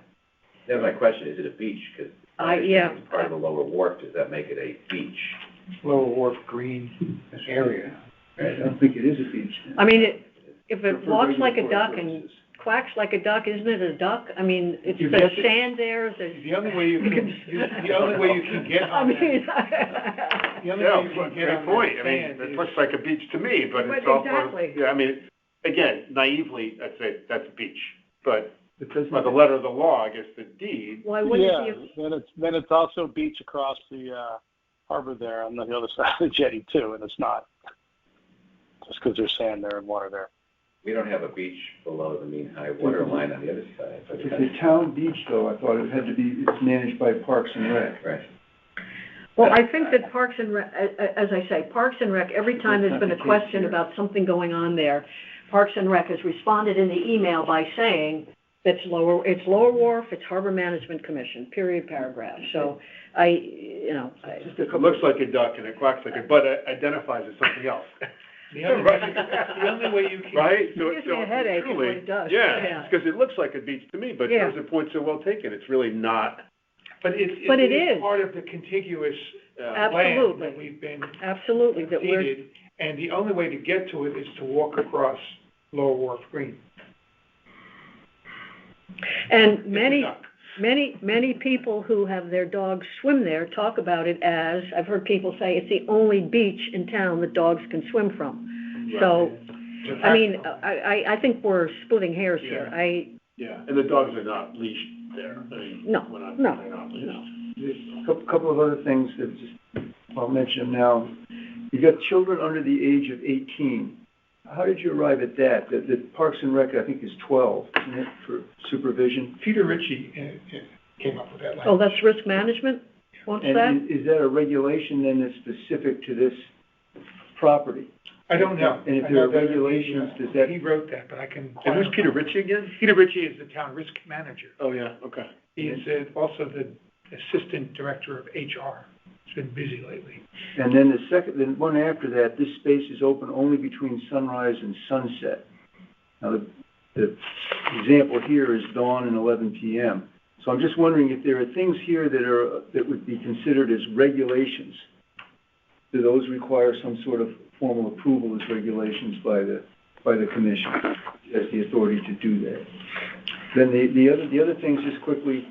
That was my question. Is it a beach? Because yeah. it's part of the Lower Wharf. Does that make it a beach? Lower Wharf Green area. I don't think it is a beach. I mean, if it For walks like a regulatory duck and purposes. quacks like a duck, isn't it a duck? I mean, it's You've there's got to- sand there, there's. The only way you can, the only way you can get I on mean. that, the only way you can get on Great point. that I mean, sand it is- looks like a beach to me, but Right, it's also, exactly. yeah, I mean, again, naively, I'd say that's a beach. But It doesn't. by the letter of the law, I guess the deed, Why wouldn't Yeah, it be? then it's also beach across the harbor there on the other side of the jetty too, and it's not. Just because there's sand there and water there. We don't have a beach below the mean high water line on the other side. But It's a town beach, though. I thought it had to be, it's managed by Parks and Rec. Right. Well, I think that Parks and Rec, as I say, Parks and Rec, every time there's been a question about something going on there, Parks and Rec has responded in the email by saying it's Lower Wharf, it's Harbor Management Commission, period, paragraph. So it looks like a duck and it quacks like a, but it identifies as something else. The only way you can. Right? So It gives me a headache is what it does. Yeah, because it looks like a beach to me, but Yeah. those are points are well taken. It's really not. But it is. is part of the contiguous land Absolutely. that we've been Absolutely, that we're, ceded, and the only way to get to it is to walk across Lower Wharf Green. and It's a many, duck. many people who have their dogs swim there talk about it as, I've heard people say, it's the only beach in town that dogs can swim from. So, It's a I mean, practical. I think we're splitting hairs here. Yeah, and the dogs are not leashed there. I mean, No, when no, they're not leashed. There's a couple of other things that just, I'll mention now. You got children under the age of 18. How did you arrive at that? The Parks and Rec, I think, is 12, isn't it, for supervision? Peter Ritchie came up with that language. Oh, that's risk management? What's that? And is that a regulation then that's specific to this property? I don't know. And if I there are know that regulations, does that? He wrote that, but I can. And who's Peter Ritchie again? Peter Ritchie is the town risk manager. Oh, yeah, okay. He is also the assistant director of HR. He's been busy lately. And then the one after that, this space is open only between sunrise and sunset. Now, the example here is dawn and 11 p.m. So I'm just wondering if there are things here that would be considered as regulations. Do those require some sort of formal approval as regulations by the commission as the authority to do that? Then the other things, just quickly,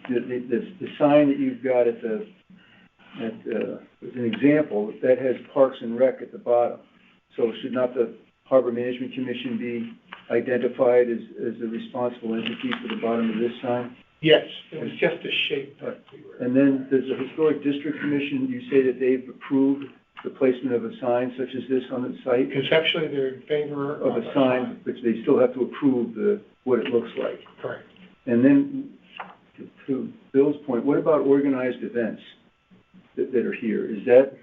the sign that you've got as an example, that has Parks and Rec at the bottom. So should not the Harbor Management Commission be identified as the responsible entity for the bottom of this sign? Yes, it was just a shape that we were. And then there's a Historic District Commission, you say that they've approved the placement of a sign such as this on the site? Conceptually, they're in favor Of a sign, which they still have to approve what it looks like. Correct. And then, to Bill's point, what about organized events that are here? Is that?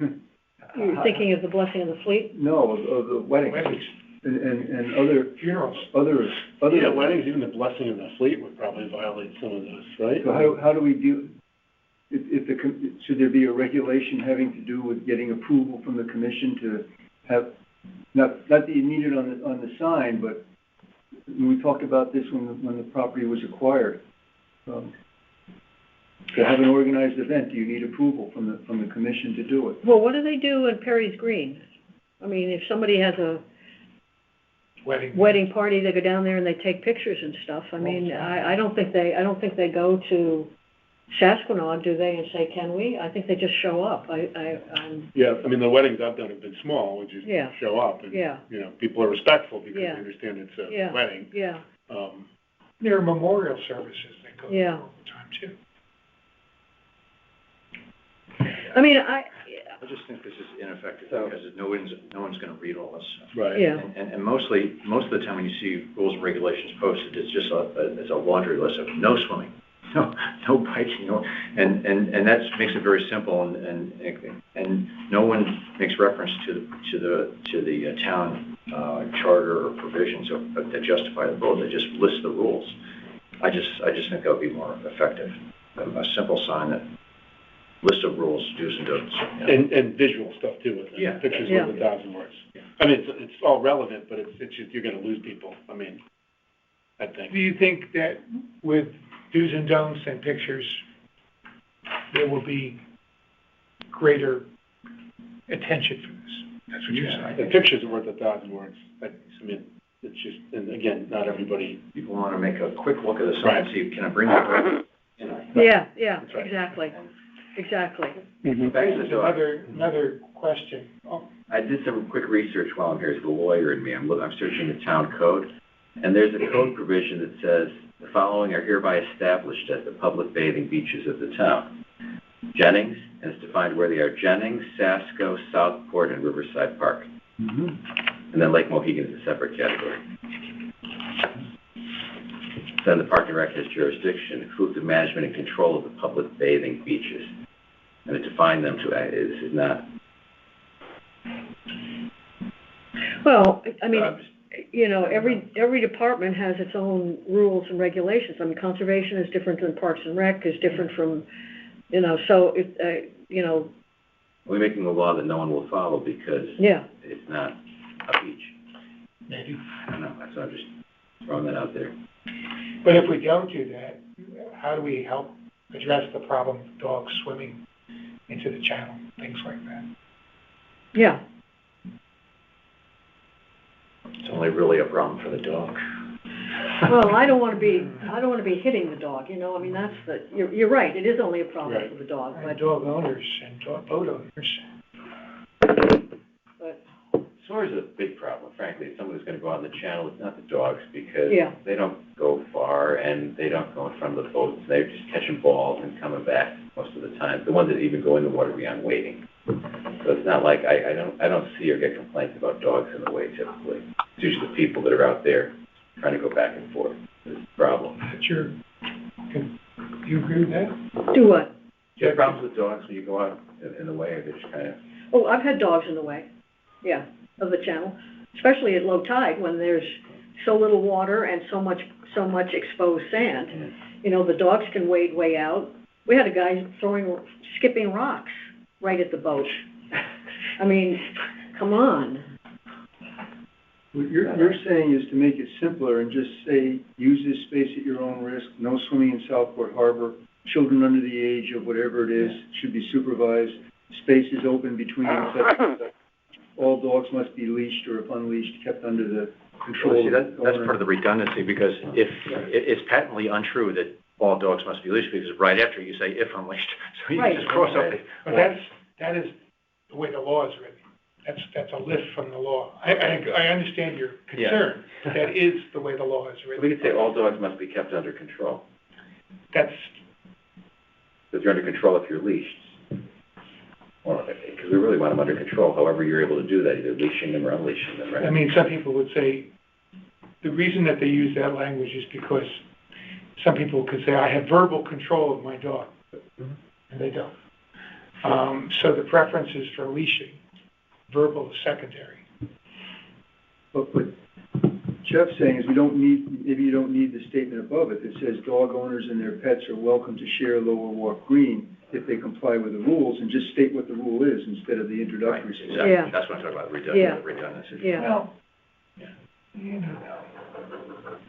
You're thinking of the blessing of the fleet? No, of the weddings. Weddings, And other, funerals. other. Yeah, weddings, even the blessing of the fleet would probably violate some of those, right? So how do we do, should there be a regulation having to do with getting approval from the commission to have, not that you need it on the sign, but we talked about this when the property was acquired. To have an organized event, do you need approval from the commission to do it? Well, what do they do at Perry's Green? I mean, if somebody has a wedding party, they go down there and they take pictures and stuff. I mean, I don't think they go to Sasquatch, do they, and say, can we? I think they just show up. Yeah, I mean, the weddings I've done have been small, which is Yeah. show up, and, Yeah. you know, people are respectful because they Yeah. understand it's a Yeah. wedding. Yeah, There are memorial services that go Yeah. all the time, too. I mean, I just think this is ineffective because no one's gonna read all this. Right. yeah, And most of the time when you see rules and regulations posted, it's just it's a laundry list of no swimming, no biking, and that makes it very simple, and no one makes reference to the town charter or provisions that justify the rules. They just list the rules. I just think that would be more effective. A simple sign that list of rules, do's and don'ts. You know? And visual stuff too with it. Yeah. Pictures Yeah. with 1,000 words. I mean, it's all relevant, but it's just, you're gonna lose people. I mean, I think. Do you think that with do's and don'ts and pictures, there will be greater attention for this. That's what you're The saying. pictures are worth 1,000 words. I mean, it's just, and again, not everybody. People want to make a quick look at the sign Right. and see, can I bring that? You know. Yeah, That's right. exactly, exactly. Back to the dog. Another question. Oh, I did some quick research while I'm here as the lawyer in me. I'm searching the town code, and there's a code provision that says the following are hereby established as the public bathing beaches of the town. Jennings, and it's defined where they are: Jennings, Sasko, Southport, and Riverside Park. Mhm. And then Lake Mohegan is a separate category. Then the Park and Rec has jurisdiction, exclusive management and control of the public bathing beaches. And it defined them to, this is not. Well, I mean, you know, every department has its own rules and regulations. I mean, conservation is different than Parks and Rec, is different from, you know, so it, you know, We're making a law that no one will follow because yeah. it's not a beach. maybe. I don't know, so I'm just throwing that out there. But if we don't do that, how do we help address the problem of dogs swimming into the channel, things like that? Yeah. It's only really a problem for the dog. Well, I don't want to be hitting the dog, you know, I mean, that's you're right, it is only a problem Right. for the dog, And but, dog owners and boat owners. but, Swimmers is a big problem, frankly. If someone's gonna go out in the channel, it's not the dogs because Yeah. they don't go far and they don't go in front of the boats. They're just catching balls and coming back most of the time. The ones that even go in the water beyond wading. So it's not like, I don't see or get complaints about dogs in the way typically. It's usually the people that are out there trying to go back and forth. It's a problem. That's your, do you agree with that? do what? Do you have problems with dogs when you go out in the way, or they just kind of? Oh, I've had dogs in the way, yeah, of the channel, especially at low tide when there's so little water and so much exposed sand. You know, the dogs can wade way out. We had a guy skipping rocks right at the boat. I mean, come on. What you're saying is to make it simpler and just say, use this space at your own risk, no swimming in Southport Harbor, children under the age of whatever it is should be supervised, space is open between, all dogs must be leashed or if unleashed, kept under the control Well, see, of the that's owner. part of the redundancy, because if, it's patently untrue that all dogs must be leashed, because right after you say if unleashed, so you Right. just cross out the. But that is the way the law is written. That's a lift from the law. I understand your concern, but that is the way the law is We written. could say all dogs must be kept under control. That's, Because you're under control if you're leashed. Well, because we really want them under control, however you're able to do that, either leashing them or unleashing them, right? I mean, some people would say, the reason that they use that language is because some people could say, I have verbal control of my dog, and they don't. So the preference is for leashing. Verbal is secondary. But what Jeff's saying is maybe you don't need the statement above it that says dog owners and their pets are welcome to share Lower Wharf Green if they comply with the rules, and just state what the rule is instead of the Right, introductory statement. exactly. Yeah. That's what I'm talking about, Yeah. redundancy. Yeah. Well, you know,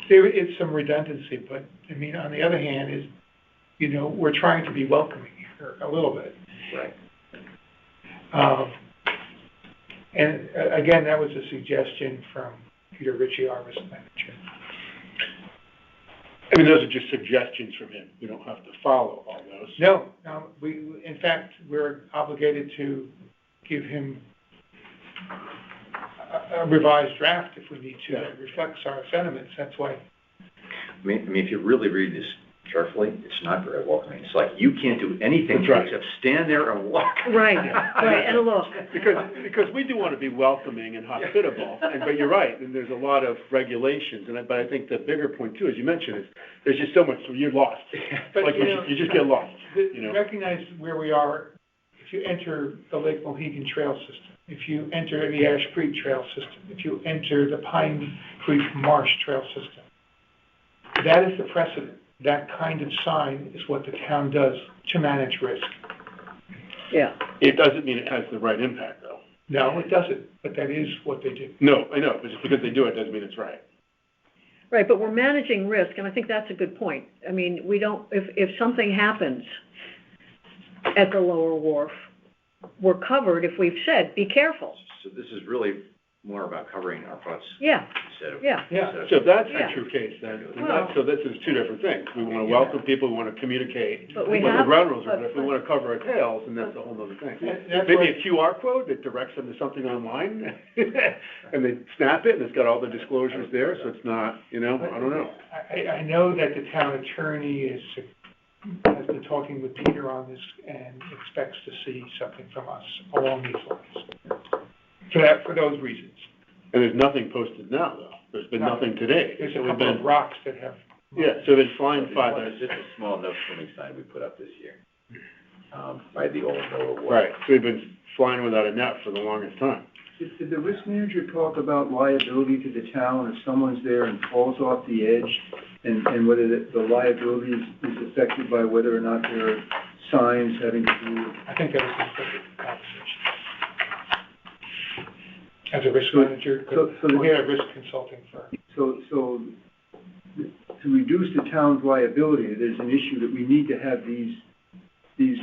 there is some redundancy, but, I mean, on the other hand is, you know, we're trying to be welcoming here a little bit. Right. And again, that was a suggestion from Peter Ritchie, our risk manager. I mean, those are just suggestions from him. We don't have to follow all those. No, in fact, we're obligated to give him a revised draft if we need to, that reflects our sentiments. That's why. I mean, if you really read this carefully, it's not very welcoming. It's like, you can't do anything That's right. except stand there and walk. Right, right, and look. Because we do want to be welcoming and hospitable, but you're right, and there's a lot of regulations, but I think the bigger point too, as you mentioned, is there's just so much, so you're lost. But, Like, you know, you just get lost, you know? Recognize where we are. If you enter the Lake Mohegan Trail System, if you enter the Ash Creek Trail System, if you enter the Pine Creek Marsh Trail System, that is the precedent. That kind of sign is what the town does to manage risk. Yeah. It doesn't mean it has the right impact, though. No, it doesn't, but that is what they do. No, I know, but just because they do it doesn't mean it's right. Right, but we're managing risk, and I think that's a good point. I mean, we don't, if something happens at the lower wharf, we're covered if we've said, be careful. So this is really more about covering our butts Yeah, instead of. yeah. Yeah. instead of- So if that's Yeah. the true case, then, Well- so this is two different things. We want to welcome people, we want to communicate But what we the have- ground rules are, but- but if we want to cover our tails, then that's a whole other thing. That's Maybe what- a QR code that directs them to something online, and they snap it, and it's got all the disclosures there, so it's not, I don't know. I know that the town attorney has been talking with Peter on this and expects to see something from us along these lines. For those reasons. And there's nothing posted now, though. There's been No. nothing today. There's a So we've couple of been, rocks that have. yeah, so they've been flying There's 5. just a small no swimming sign we put up this year, by the old Lower Ward. Right, so we've been flying without a net for the longest time. Did the risk manager talk about liability to the town if someone's there and falls off the edge, and whether the liability is affected by whether or not there are signs having to do with... I think that was the conversation. As a risk manager, we had a risk consulting firm. So to reduce the town's liability, there's an issue that we need to have these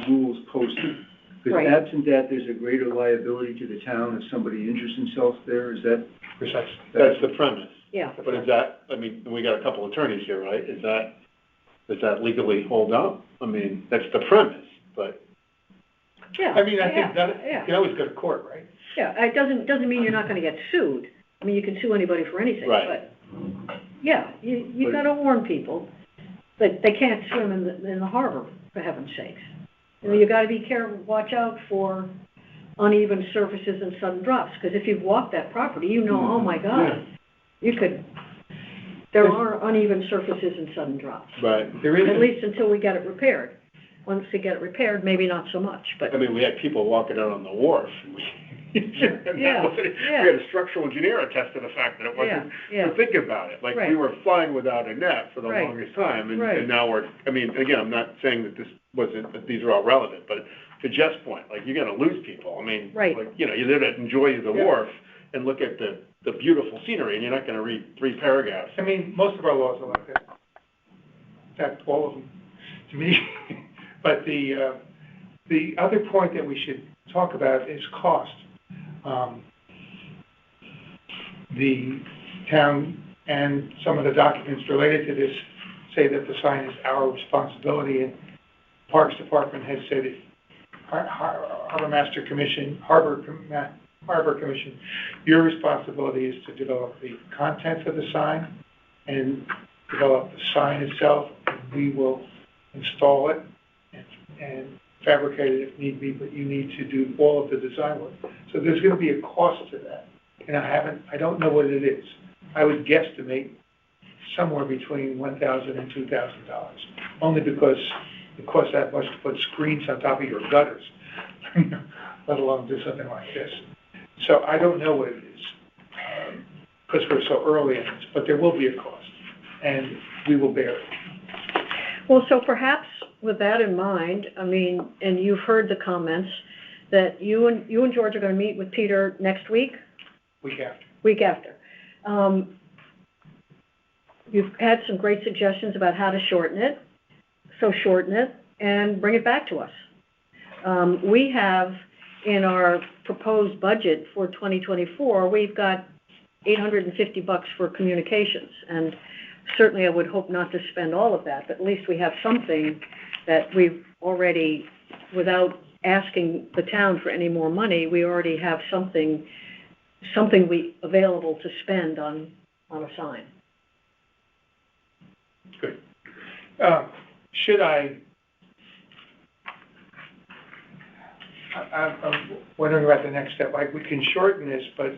rules posted. Because Right. absent that, there's a greater liability to the town if somebody injures himself there, is that? Precisely. That's the premise. Yeah. But is that, we got a couple attorneys here, right? Does that legally hold up? That's the premise, but. Yeah. I think yeah, that, yeah. you can always go to court, right? Yeah, it doesn't mean you're not gonna get sued. You can sue anybody for anything, Right. but, yeah, you gotta warn people that they can't swim in the harbor, for heaven's sakes. You gotta be careful, watch out for uneven surfaces and sudden drops, because if you've walked that property, oh my God, there are uneven surfaces and sudden drops. Right. There is. At least until we get it repaired. Once we get it repaired, maybe not so much, but. We had people walking out on the wharf. Yeah. We had a structural engineer attest to the fact that it wasn't, Yeah. think about it, Right. we were flying without a net for the Right. longest time, Right. and now we're, again, I'm not saying that these are all relevant, but to Jeff's point, you're gonna lose people, Right. You're there to enjoy the Yeah. wharf and look at the beautiful scenery, and you're not gonna read 3 paragraphs. Most of our laws are like that. In fact, all of them, to me. But the other point that we should talk about is cost. The town and some of the documents related to this say that the sign is our responsibility, and Parks Department has said it, Harbor Commission, your responsibility is to develop the content of the sign and develop the sign itself, and we will install it and fabricate it if need be, but you need to do all of the design work. So there's gonna be a cost to that, and I don't know what it is. I would guesstimate somewhere between $1,000 and $2,000, only because it costs that much to put screens on top of your gutters, let alone do something like this. So I don't know what it is, because we're so early in this, but there will be a cost, and we will bear it. Well, so perhaps with that in mind, and you've heard the comments, that you and George are gonna meet with Peter next week? Week after. You've had some great suggestions about how to shorten it, so shorten it and bring it back to us. We have, in our proposed budget for 2024, we've got $850 for communications, and certainly I would hope not to spend all of that, but at least we have something that we've already, without asking the town for any more money, we already have something available to spend on a sign. Good. I'm wondering about the next step. We can shorten this, but,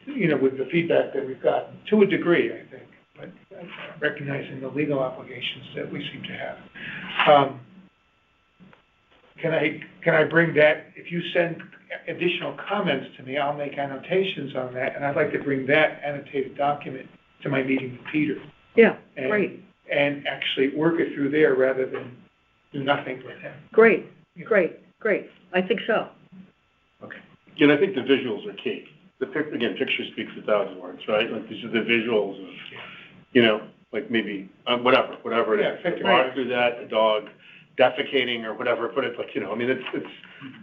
with the feedback that we've gotten, to a degree, I think, but recognizing the legal obligations that we seem to have. Can I bring that, if you send additional comments to me, I'll make annotations on that, and I'd like to bring that annotated document to my meeting with Peter. Yeah, great. And actually work it through there rather than do nothing with him. Great. I think so. Okay. And I think the visuals are key. Picture speaks 1,000 words, right? These are the visuals of, maybe, whatever it is. Yeah, Walk through that, the dog, defecating or whatever, but it's like, I mean, it's,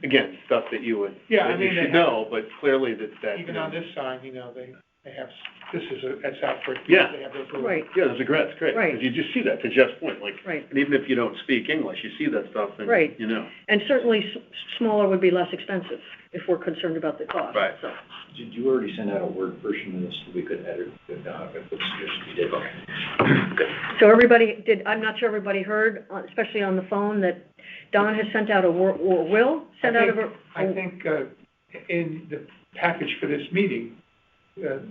again, stuff that you would, Yeah, I that mean, you they should know, but clearly that. Even on this sign, they have, this is at Southport. Yeah. They have those little. Right, Yeah, that's great. Right. Because you just see that, to Jeff's point, like, right. and even if you don't speak English, you see that stuff and, Right. And certainly smaller would be less expensive if we're concerned about the cost. Right. So. Did you already send out a Word version of this that we could edit? If you did, okay. Good. So I'm not sure everybody heard, especially on the phone, that Don has sent out will send out a. I think in the package for this meeting, there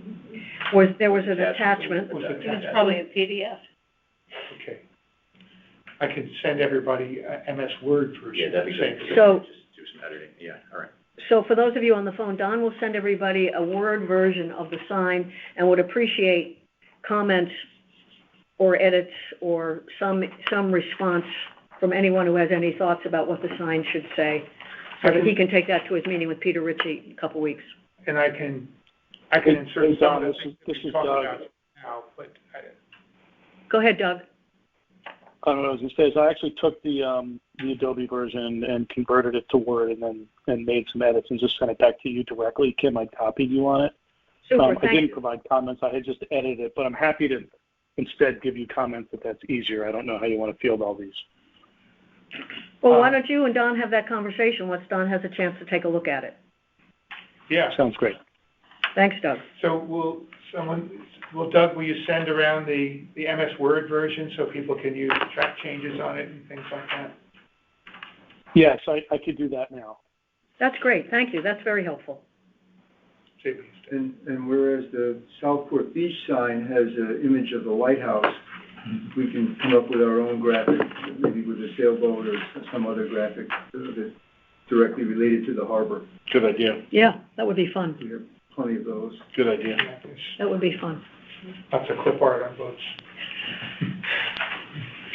was an attachment. It's probably a PDF. Okay. I can send everybody a MS Word version. Yeah, that'd be great. So- Just do some editing, yeah, all right. So for those of you on the phone, Don will send everybody a Word version of the sign and would appreciate comments or edits or some response from anyone who has any thoughts about what the sign should say, so that he can take that to his meeting with Peter Ritchie in a couple weeks. And I can Hey, insert some Don, of the this things is that we talked Doug. about now, but Go ahead, Doug. I don't know, as it says, I actually took the Adobe version and converted it to Word and made some edits and just sent it back to you directly. Kim, I copied you on it. Super, I thank didn't you. provide comments. I had just edited it, but I'm happy to instead give you comments if that's easier. I don't know how you want to field all these. Well, why don't you and Don have that conversation once Don has a chance to take a look at it? yeah. Sounds great. Thanks, Doug. So Doug, will you send around the MS Word version so people can use track changes on it and things like that? Yes, I could do that now. That's great. Thank you. That's very helpful. See what you do. And whereas the Southport Beach sign has an image of the lighthouse, we can come up with our own graphic, maybe with a sailboat or some other graphic that's directly related to the harbor. Good idea. Yeah, that would be fun. We have plenty of those. Good idea. Yeah, there's That would be fun. lots of clip art on boats.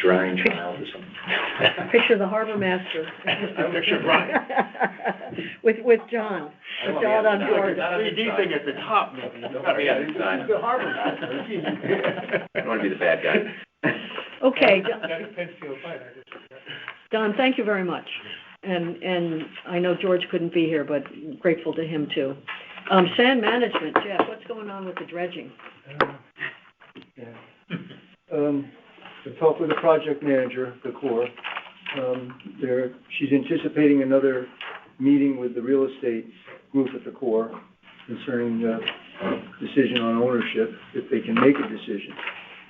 Drowning child or something. Picture the harbor master. I picture Brian. With John. With John on board. 3D thing at the top, maybe. Yeah, it's fine. The harbor master. I don't want to be the bad guy. Okay, That is Penfield Light, I just forgot. Don, thank you very much. And I know George couldn't be here, but grateful to him too. Sand management, Jeff, what's going on with the dredging? I talked with the project manager of the Corps. She's anticipating another meeting with the real estate group at the Corps concerning the decision on ownership, if they can make a decision.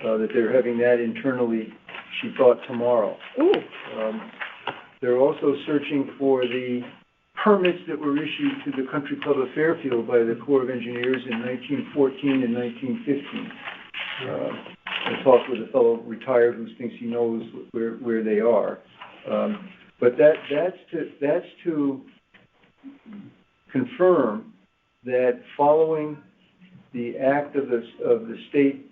That they're having that internally, she thought, tomorrow. Ooh, They're also searching for the permits that were issued to the Country Club of Fairfield by the Corps of Engineers in 1914 and 1915. I talked with a fellow retired who thinks he knows where they are. But that's to confirm that following the act of the state,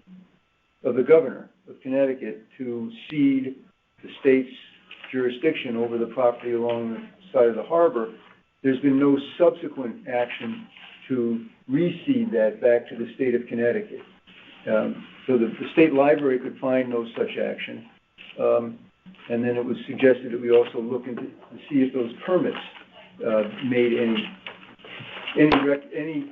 of the governor of Connecticut to cede the state's jurisdiction over the property along the side of the harbor, there's been no subsequent action to reseed that back to the state of Connecticut. So the state library could find no such action. And then it was suggested that we also look into to see if those permits made any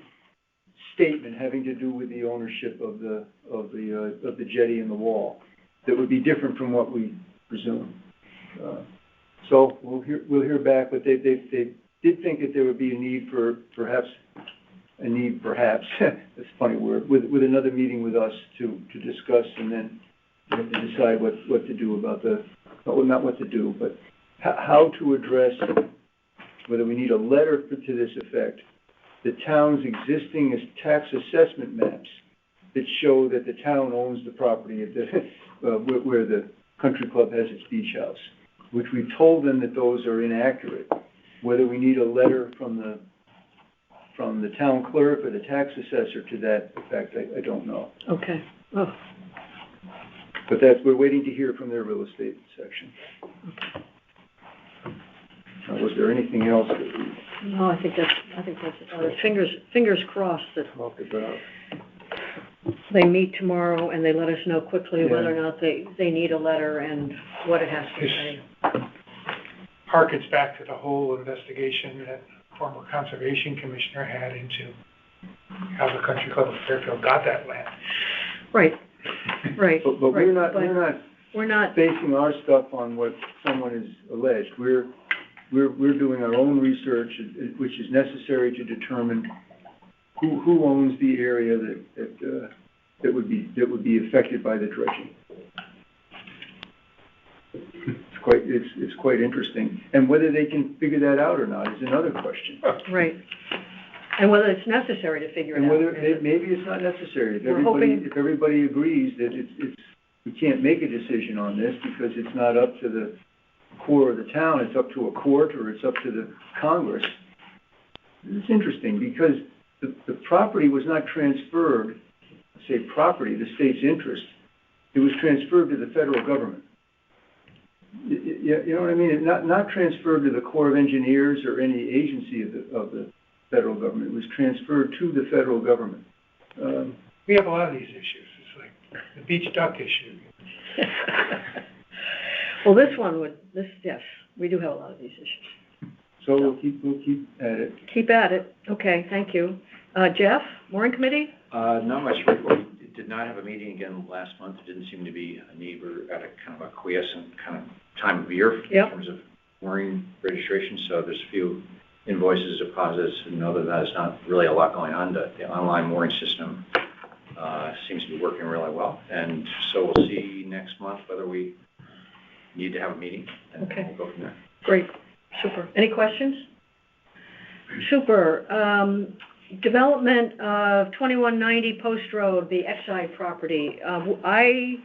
statement having to do with the ownership of the jetty and the wall that would be different from what we presume. So we'll hear back, but they did think that there would be a need for perhaps that's a funny word, with another meeting with us to discuss and then decide what to do about not what to do, but how to address whether we need a letter to this effect, the town's existing tax assessment maps that show that the town owns the property where the country club has its beach house, which we've told them that those are inaccurate. Whether we need a letter from the town clerk or the tax assessor to that effect, I don't know. okay. Oh, But we're waiting to hear from their real estate section. Was there anything else that we no, I think that's fingers crossed that talked about? they meet tomorrow and they let us know quickly whether or not they need a letter and what it has to say. harkens back to the whole investigation that former conservation commissioner had into how the country club of Fairfield got that land. Right, right. But right, we're not basing our stuff on what someone has alleged. We're doing our own research, which is necessary to determine who owns the area that would be affected by the dredging. It's quite interesting, and whether they can figure that out or not is another question. Right. And whether it's necessary to figure it out. And whether maybe it's not necessary. If everybody agrees that we can't make a decision on this because it's not up to the core of the town, it's up to a court or it's up to the Congress. It's interesting because the property was not transferred, say property, the state's interest, it was transferred to the federal government. You know what I mean? Not transferred to the Corps of Engineers or any agency of the federal government. It was transferred to the federal government. We have a lot of these issues. It's like the beach duck issue. Well, yes, we do have a lot of these issues. So we'll keep at it. Keep at it. Okay, thank you. Jeff, Mooring Committee? Not much report. We did not have a meeting again last month. It didn't seem to be a need. We're at a kind of a quiescent kind of time of year in terms of mooring registration. So there's a few invoices, deposits, and other than that, it's not really a lot going on. The online mooring system seems to be working really well. And so we'll see next month whether we need to have a meeting, and we'll go from there. Great. Super. Any questions? Super. Development of 2190 Post Road, the Exide property. I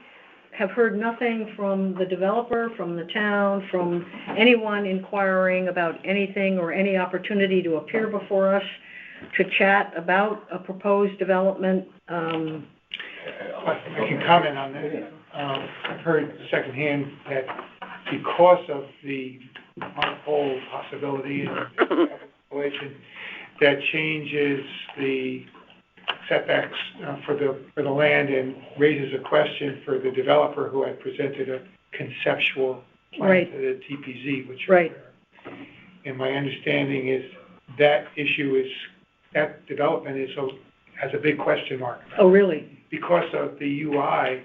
have heard nothing from the developer, from the town, from anyone inquiring about anything or any opportunity to appear before us to chat about a proposed development. I can comment on that. I've heard secondhand that because of the whole possibility and escalation, that changes the setbacks for the land and raises a question for the developer who had presented a conceptual plan to the TPZ, which and my understanding is that development has a big question mark. Oh, really? Because of the UI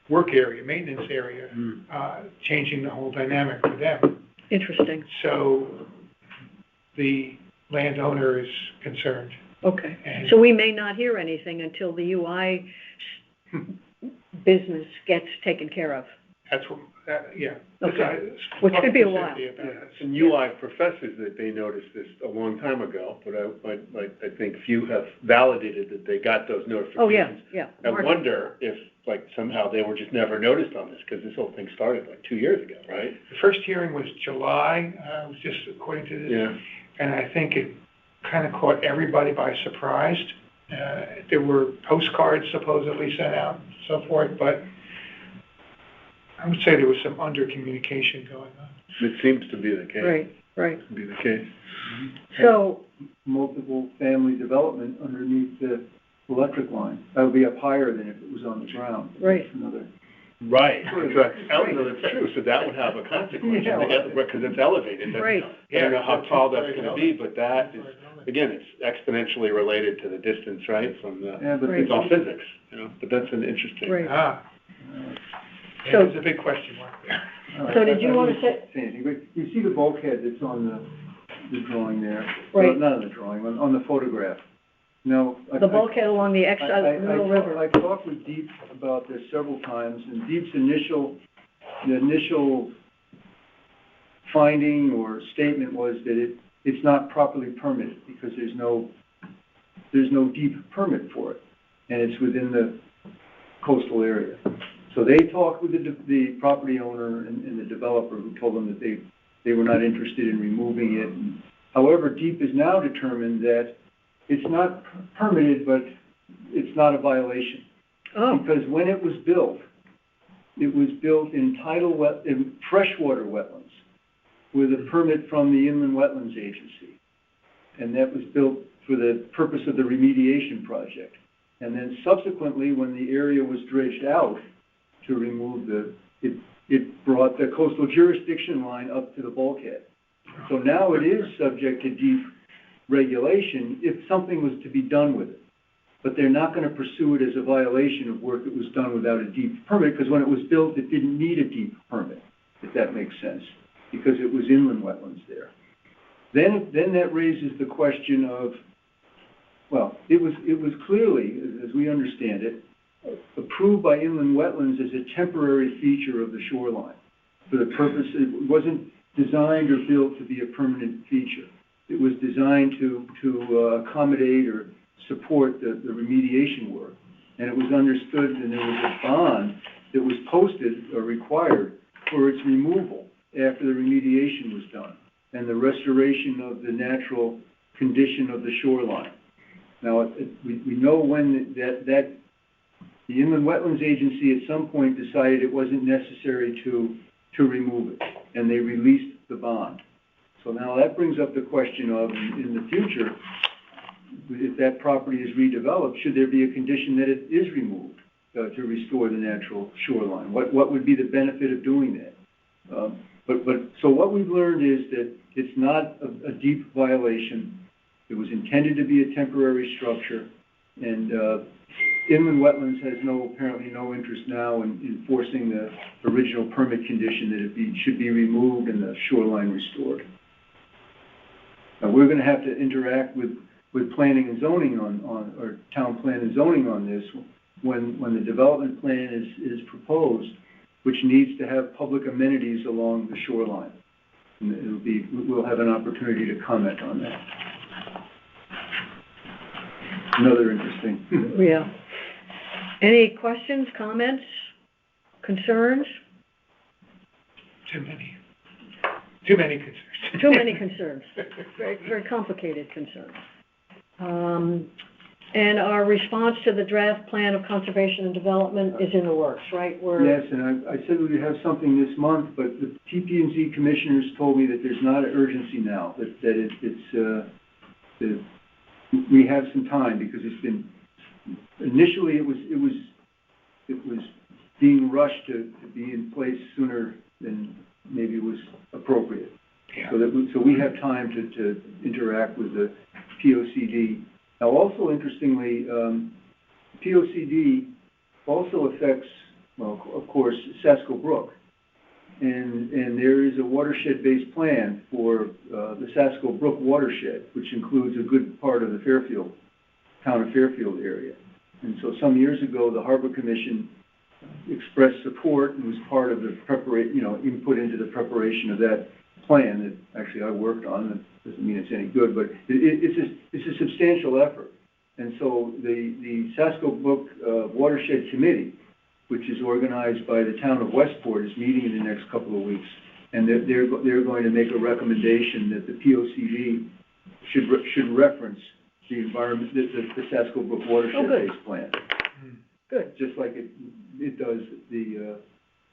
work area, maintenance area, changing the whole dynamic for them. Interesting. So the landowner is concerned. Okay. And so we may not hear anything until the UI business gets taken care of. That's what, Okay. Which could be a while. And UI professes that they noticed this a long time ago, but I think few have validated that they got those notifications. Oh, yeah. I wonder if, somehow they were just never noticed on this, because this whole thing started 2 years ago, right? The first hearing was July, was just according to this. Yeah. And I think it kind of caught everybody by surprise. There were postcards supposedly sent out and so forth, but I would say there was some under-communication going on. It seems to be the case. Right. To be the case. So multiple family development underneath the electric line. That would be up higher than if it was on the ground. Right. Right. That's true. So that would have a consequence because it's elevated. Right. I don't know how tall that's going to be, but that is, again, it's exponentially related to the distance, right? From the, it's all physics, but that's an interesting. Right. So it's a big question mark there. So did you want to say anything? But you see the bulkhead that's on the drawing there? Right. Well, not on the drawing, on the photograph. No. The bulkhead along the Middle River. I talked with Deep about this several times, and Deep's initial finding or statement was that it's not properly permitted because there's no deep permit for it, and it's within the coastal area. So they talked with the property owner and the developer, who told them that they were not interested in removing it. However, Deep has now determined that it's not permitted, but it's not a violation. Oh. Because when it was built in freshwater wetlands with a permit from the Inland Wetlands Agency. And that was built for the purpose of the remediation project. And then subsequently, when the area was dredged out to remove it brought the coastal jurisdiction line up to the bulkhead. So now it is subject to deep regulation if something was to be done with it. But they're not going to pursue it as a violation of work that was done without a deep permit, because when it was built, it didn't need a deep permit, if that makes sense, because it was inland wetlands there. Then that raises the question of, well, it was clearly, as we understand it, approved by inland wetlands as a temporary feature of the shoreline. For the purpose, it wasn't designed or built to be a permanent feature. It was designed to accommodate or support the remediation work. And it was understood, and there was a bond that was posted or required for its removal after the remediation was done and the restoration of the natural condition of the shoreline. Now, we know when that the Inland Wetlands Agency at some point decided it wasn't necessary to remove it, and they released the bond. So now that brings up the question of, in the future, if that property is redeveloped, should there be a condition that it is removed to restore the natural shoreline? What would be the benefit of doing that? So what we've learned is that it's not a deep violation. It was intended to be a temporary structure, and Inland Wetlands has apparently no interest now in enforcing the original permit condition that it should be removed and the shoreline restored. Now, we're going to have to interact with planning and zoning or town plan and zoning on this when the development plan is proposed, which needs to have public amenities along the shoreline. And we'll have an opportunity to comment on that. Another interesting. Yeah. Any questions, comments, concerns? Too many concerns. Too many concerns. Very, very complicated concerns. And our response to the draft plan of conservation and development is in the works, right? Yes, and I said we would have something this month, but the TP&Z commissioners told me that there's not an urgency now, that we have some time, because it's been, initially it was being rushed to be in place sooner than maybe was appropriate. Yeah. So we have time to interact with the POCD. Now, also interestingly, POCD also affects, well, of course, Sasko Brook, and there is a watershed-based plan for the Sasko Brook watershed, which includes a good part of the town of Fairfield area. And so some years ago, the Harbor Commission expressed support and was part of the input into the preparation of that plan that actually I worked on. That doesn't mean it's any good, but it's a substantial effort. And so the Sasko Brook Watershed Committee, which is organized by the town of Westport, is meeting in the next couple of weeks, and they're going to make a recommendation that the POCD should reference the environment, the Sasko Brook Watershed-based plan. Good. Just like it does the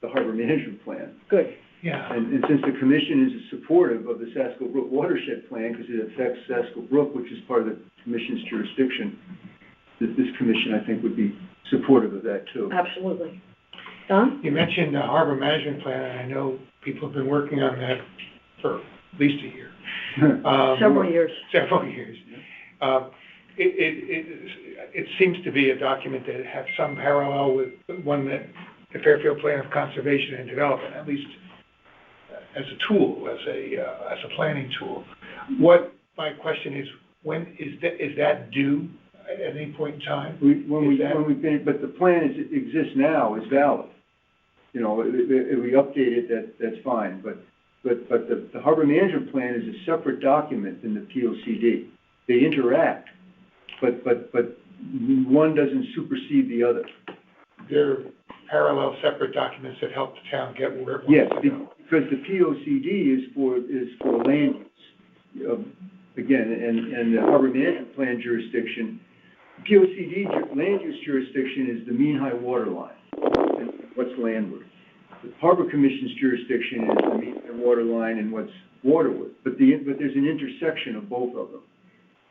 Harbor Management Plan. Good. Yeah. And since the commission is supportive of the Sasko Brook Watershed Plan, because it affects Sasko Brook, which is part of the commission's jurisdiction, this commission, I think, would be supportive of that too. Absolutely. Don? You mentioned the Harbor Management Plan, and I know people have been working on that for at least a year. Several years. Several years. It seems to be a document that has some parallel with one that the Fairfield Plan of Conservation and Development, at least as a tool, as a planning tool. My question is, when is that due at any point in time? When we finish, but the plan exists now, is valid. If we update it, that's fine. But the Harbor Management Plan is a separate document than the POCD. They interact, but one doesn't supersede the other. They're parallel, separate documents that help the town get where it wants to go. Because the POCD is for land use. Again, and the Harbor Management Plan jurisdiction, POCD land use jurisdiction is the mean high water line, and what's landward. The Harbor Commission's jurisdiction is the mean high water line and what's waterward. But there's an intersection of both of them,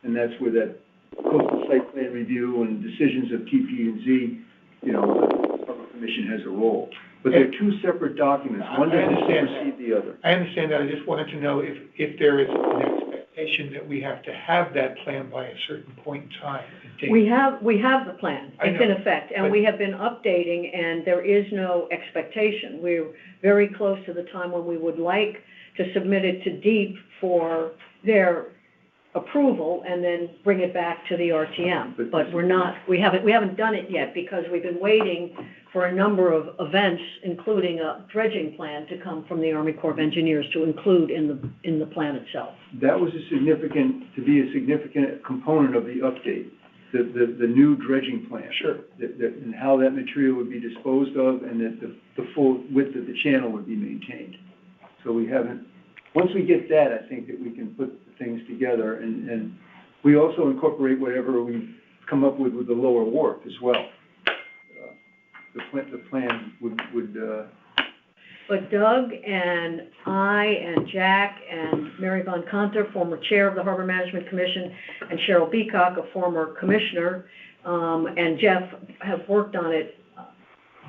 and that's where that coastal site plan review and decisions of TP&Z, the Harbor Commission has a role. But they're two separate documents. One I doesn't understand supersede the other. I understand that. I just wanted to know if there is an expectation that we have to have that plan by a certain point in time. We have the plan. I It's in know, effect, and but- we have been updating, and there is no expectation. We're very close to the time when we would like to submit it to DEEP for their approval and then bring it back to the RTM. But we haven't done it yet because we've been waiting for a number of events, including a dredging plan to come from the Army Corps of Engineers to include in the plan itself. That was a significant component of the update, the new dredging plan. Sure. And how that material would be disposed of, and that the full width of the channel would be maintained. So once we get that, I think that we can put things together, and we also incorporate whatever we've come up with the lower wharf as well. The plan would But Doug and I and Jack and Mary Von Conter, former chair of the Harbor Management Commission, and Cheryl Beacock, a former commissioner, and Jeff have worked on it,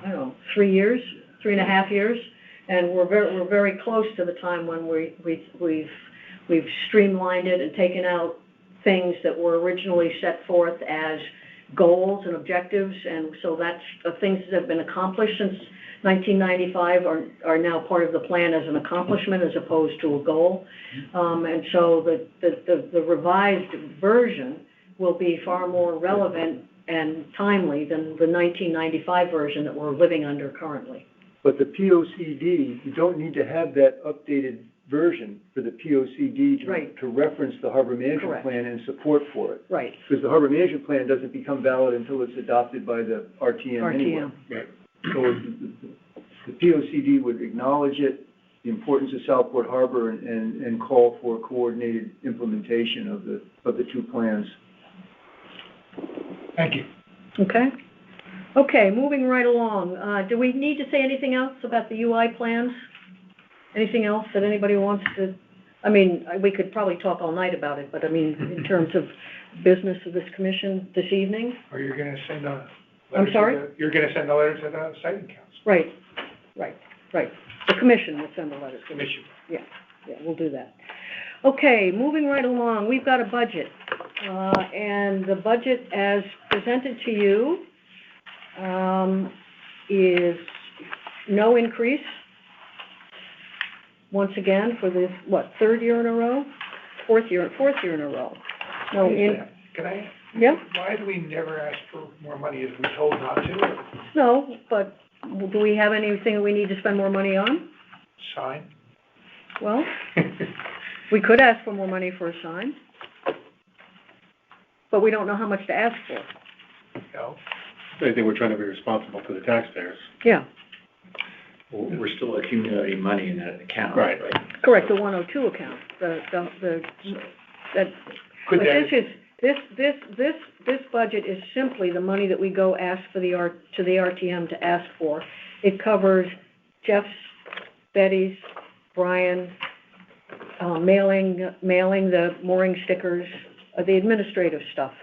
3.5 years, and we're very close to the time when we've streamlined it and taken out things that were originally set forth as goals and objectives, and so that's things that have been accomplished since 1995 are now part of the plan as an accomplishment as opposed to a goal. And so the revised version will be far more relevant and timely than the 1995 version that we're living under currently. But the POCD, you don't need to have that updated version for the POCD to reference the Harbor Management Plan and support for it. Right. Because the Harbor Management Plan doesn't become valid until it's adopted by the RTM anyway. Right. So the POCD would acknowledge it, the importance of Southport Harbor, and call for coordinated implementation of the two plans. Thank you. Okay, moving right along. Do we need to say anything else about the UI plans? Anything else that anybody wants to, we could probably talk all night about it, but in terms of business of this commission this evening? Or you're going to send a letter I'm sorry? You're going to send a letter to the siting council. Right. The commission will send a letter. Commission. Yeah, we'll do that. Okay, moving right along, we've got a budget. And the budget as presented to you is no increase. Once again, for this, third year in a row? Fourth year in a row. Can I? Yeah? Why do we never ask for more money? Is we told not to? No, but do we have anything that we need to spend more money on? Sign. Well, we could ask for more money for a sign, but we don't know how much to ask for. No. I think we're trying to be responsible to the taxpayers. Yeah. We're still accumulating money in that account. Right. Correct, the 102 account, This budget is simply the money that we go ask to the RTM to ask for. It covers Jeff's, Betty's, Brian, mailing the mooring stickers, the administrative stuff.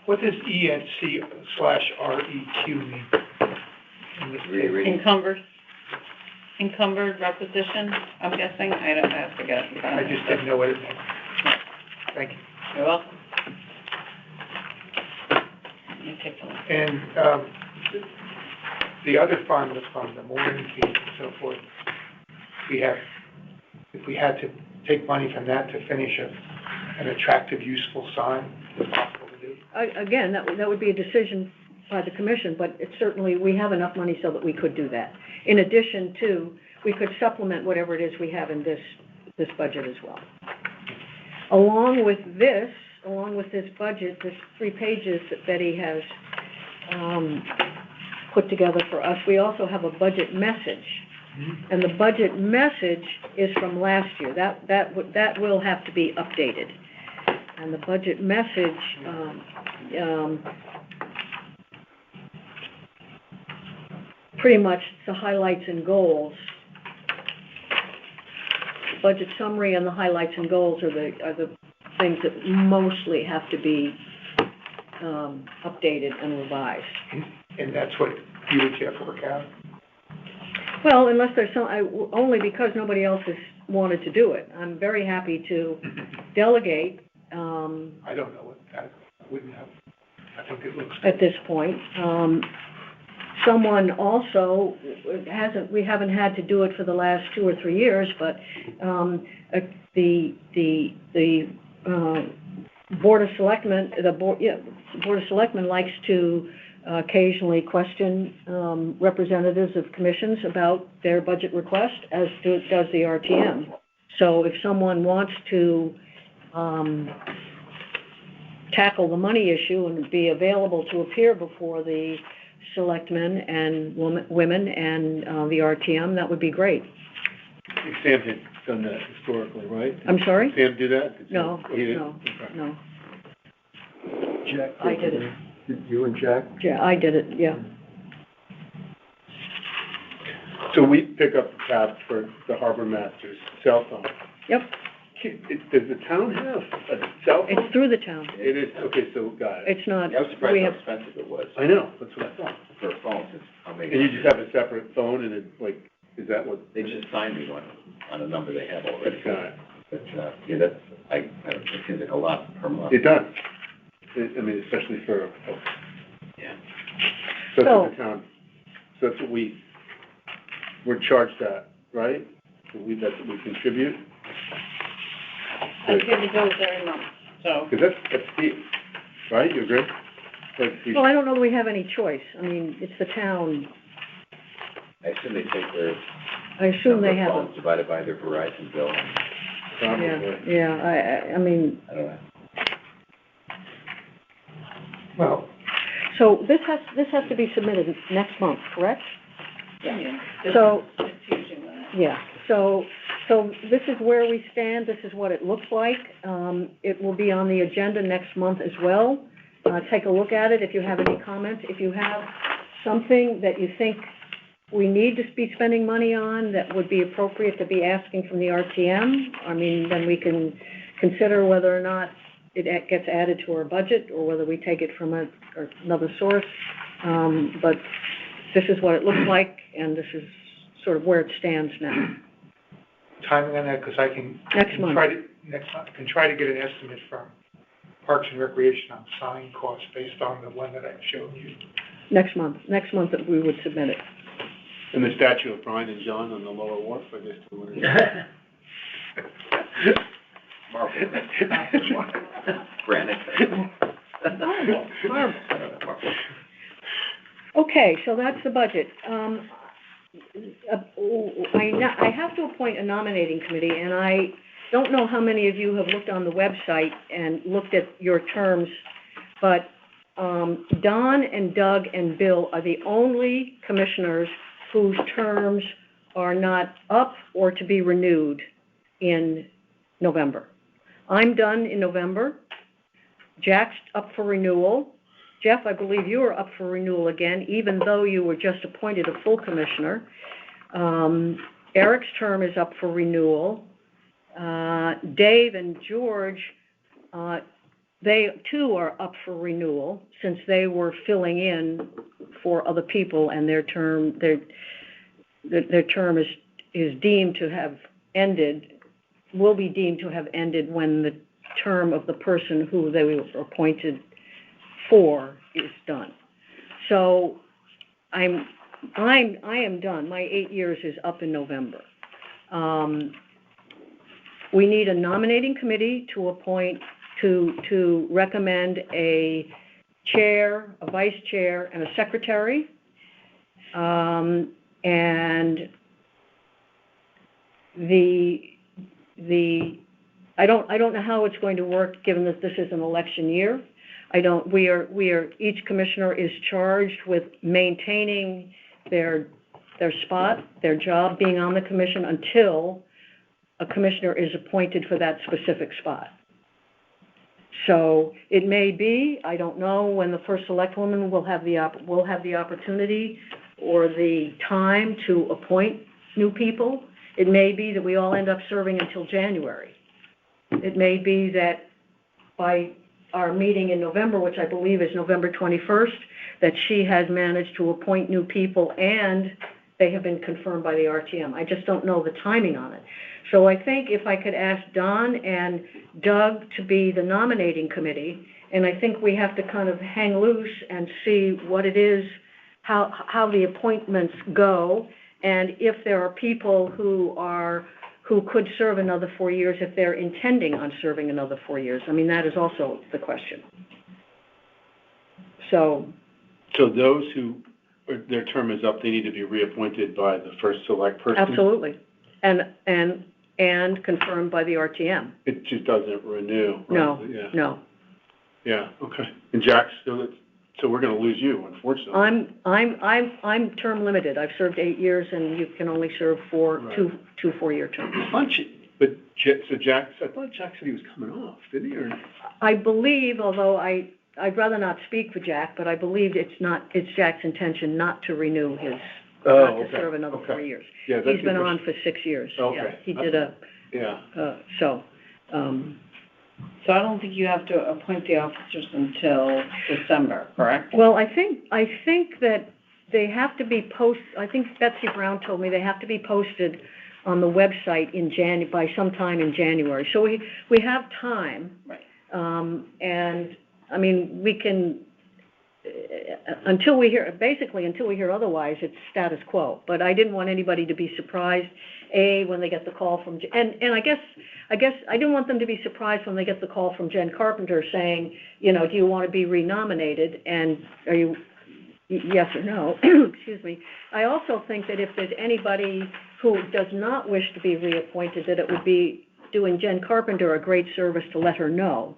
What does ENC/REQ mean? In this table? Encumbered requisition, I'm guessing. I forget. I just didn't know what it meant. Thank you. You're welcome. Let me take a look. And the other fund, the mooring fees and so forth, if we had to take money from that to finish an attractive, useful sign, is it possible to do? Again, that would be a decision by the commission, but it's certainly, we have enough money so that we could do that. In addition to, we could supplement whatever it is we have in this budget as well. Along with this budget, there's 3 pages that Betty has put together for us. We also have a budget message, and the budget message is from last year. That will have to be updated. And the budget message pretty much the highlights and goals. Budget summary and the highlights and goals are the things that mostly have to be updated and revised. And that's what you and Jeff work out? Well, unless there's only because nobody else has wanted to do it. I'm very happy to delegate, I don't know what that wouldn't have, I think it looks. at this point. Someone also we haven't had to do it for the last 2 or 3 years, but, the Board of Selectmen, Board of Selectmen likes to occasionally question representatives of commissions about their budget request, as does the RTM. So if someone wants to tackle the money issue and be available to appear before the selectmen and women and the RTM, that would be great. Sam had done that historically, right? I'm sorry? Sam do that? No, He didn't? no, Okay. no. Jack? I did it. Did you and Jack? Yeah, I did it, yeah. So we pick up the tab for the harbor master's cell phone. Yep, Does the town have a cell phone? it's through the town. It is, okay, so got it. It's not, I was surprised we how have, expensive it was I know, that's what I thought. for a phone, since how many. And you just have a separate phone and it, like, is that what? They just signed me one on a number they have already. Got it. But, yeah, that's, it seems like a lot per month. It does. I mean, especially for, Yeah. so that's what the town, so that's what we're charged at, right? So that's what we contribute? I pay the bills every month, so. Because that's steep, right? You agree? Like, well, I don't know that we have any choice. I mean, it's the town. I assume they take their I assume they number of have phones divided by their Verizon bill. probably. Yeah, I mean, I don't know. Well, so this has to be submitted next month, correct? Yeah. So, It's usually when I- yeah, so this is where we stand, this is what it looks like. It will be on the agenda next month as well. Take a look at it if you have any comments. If you have something that you think we need to be spending money on that would be appropriate to be asking from the RTM, I mean, then we can consider whether or not it gets added to our budget or whether we take it from another source. But this is what it looks like, and this is sort of where it stands now. timing on that, because I can. Next month. Can try to get an estimate from Parks and Recreation on sign costs based on the one that I've shown you. Next month that we would submit it. And the statue of Brian and John on the lower wharf, I guess, to what it is. Marble. Granite. Marble. Okay, so that's the budget. I have to appoint a nominating committee, and I don't know how many of you have looked on the website and looked at your terms, but Don and Doug and Bill are the only commissioners whose terms are not up or to be renewed in November. I'm done in November. Jack's up for renewal. Jeff, I believe you are up for renewal again, even though you were just appointed a full commissioner. Eric's term is up for renewal. Dave and George, they too are up for renewal since they were filling in for other people, and their term is deemed to have ended, will be deemed to have ended when the term of the person who they were appointed for is done. So I am done. My 8 years is up in November. We need a nominating committee to appoint, to recommend a chair, a vice chair, and a secretary. And I don't know how it's going to work, given that this is an election year. Each commissioner is charged with maintaining their spot, their job, being on the commission until a commissioner is appointed for that specific spot. So it may be, I don't know when the first selectwoman will have the opportunity or the time to appoint new people. It may be that we all end up serving until January. It may be that by our meeting in November, which I believe is November 21st, that she has managed to appoint new people and they have been confirmed by the RTM. I just don't know the timing on it. So I think if I could ask Don and Doug to be the nominating committee, and I think we have to kind of hang loose and see what it is, how the appointments go, and if there are people who could serve another 4 years, if they're intending on serving another 4 years. I mean, that is also the question. So those who, their term is up, they need to be reappointed by the first select person? Absolutely. And confirmed by the RTM. It just doesn't renew, right? No, Yeah. no. Yeah, okay. And Jack, so we're gonna lose you, unfortunately. I'm term limited. I've served 8 years, and you can only serve two 4-year terms. But so Jack, I thought Jack said he was coming off, didn't he, or? I believe, although I'd rather not speak for Jack, but I believe it's Jack's intention not to renew his, not to serve another 4 years. Yeah, He's been on for 6 years. Okay. Yeah, he did So I don't think you have to appoint the officers until December, correct? Well, I think that they have to be I think Betsy Brown told me they have to be posted on the website by sometime in January. So we have time. Right. And, I mean, we can, until we hear otherwise, it's status quo. But I didn't want anybody to be surprised, when they get the call from, and I guess I didn't want them to be surprised when they get the call from Jen Carpenter saying, do you want to be renominated, and are you, yes or no? Excuse me. I also think that if there's anybody who does not wish to be reappointed, that it would be doing Jen Carpenter a great service to let her know,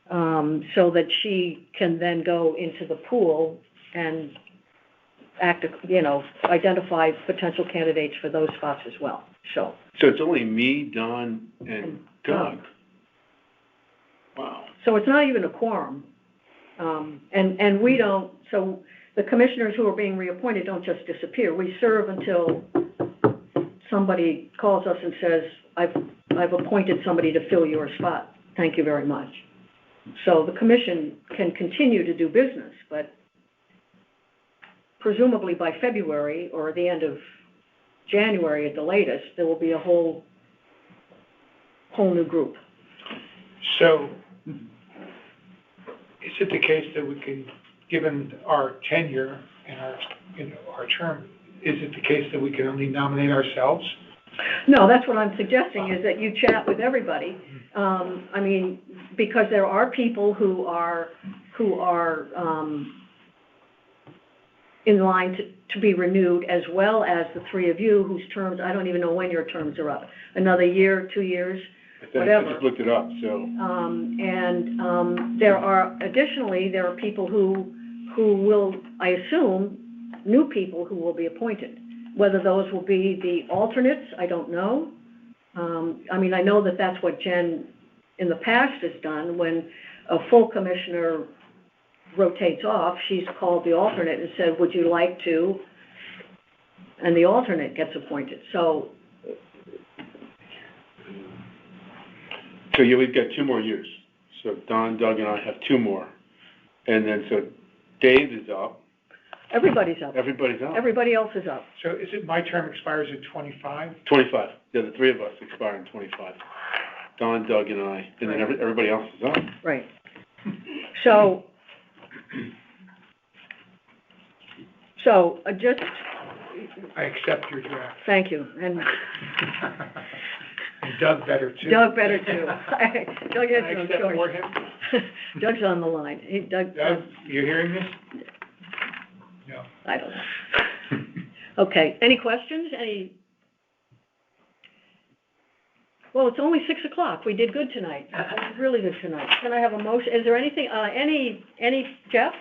so that she can then go into the pool and identify potential candidates for those spots as well. So it's only me, Don, and Doug. Wow. So it's not even a quorum. And we don't, so the commissioners who are being reappointed don't just disappear. We serve until somebody calls us and says, I've appointed somebody to fill your spot. Thank you very much. So the commission can continue to do business, but presumably by February or the end of January at the latest, there will be a whole new group. So, is it the case that we can, given our tenure and our term, is it the case that we can only nominate ourselves? No, that's what I'm suggesting, is that you chat with everybody. I mean, because there are people who are in line to be renewed, as well as the three of you whose terms, I don't even know when your terms are up. Another year, 2 years, whatever. I just looked it up, so. There are people who will, I assume, new people who will be appointed. Whether those will be the alternates, I don't know. I mean, I know that that's what Jen in the past has done. When a full commissioner rotates off, she's called the alternate and said, would you like to? And the alternate gets appointed. So yeah, we've got 2 more years. So Don, Doug, and I have 2 more. And then, so Dave is up. everybody's up. Everybody's up. Everybody else is up. So is it my term expires in 25? 25. Yeah, the 3 of us expire in 25. Don, Doug, and I, and then everybody else is up. Right. So just, I accept your draft. thank you. And And Doug better too. Doug better too. Doug has Can I no accept choice. for him? Doug's on the line. Doug, Doug, you hearing this? No. I don't know. Okay, any questions? Well, it's only 6 o'clock. We did good tonight. Really good tonight. Can I have a motion? Is there anything, Jeff?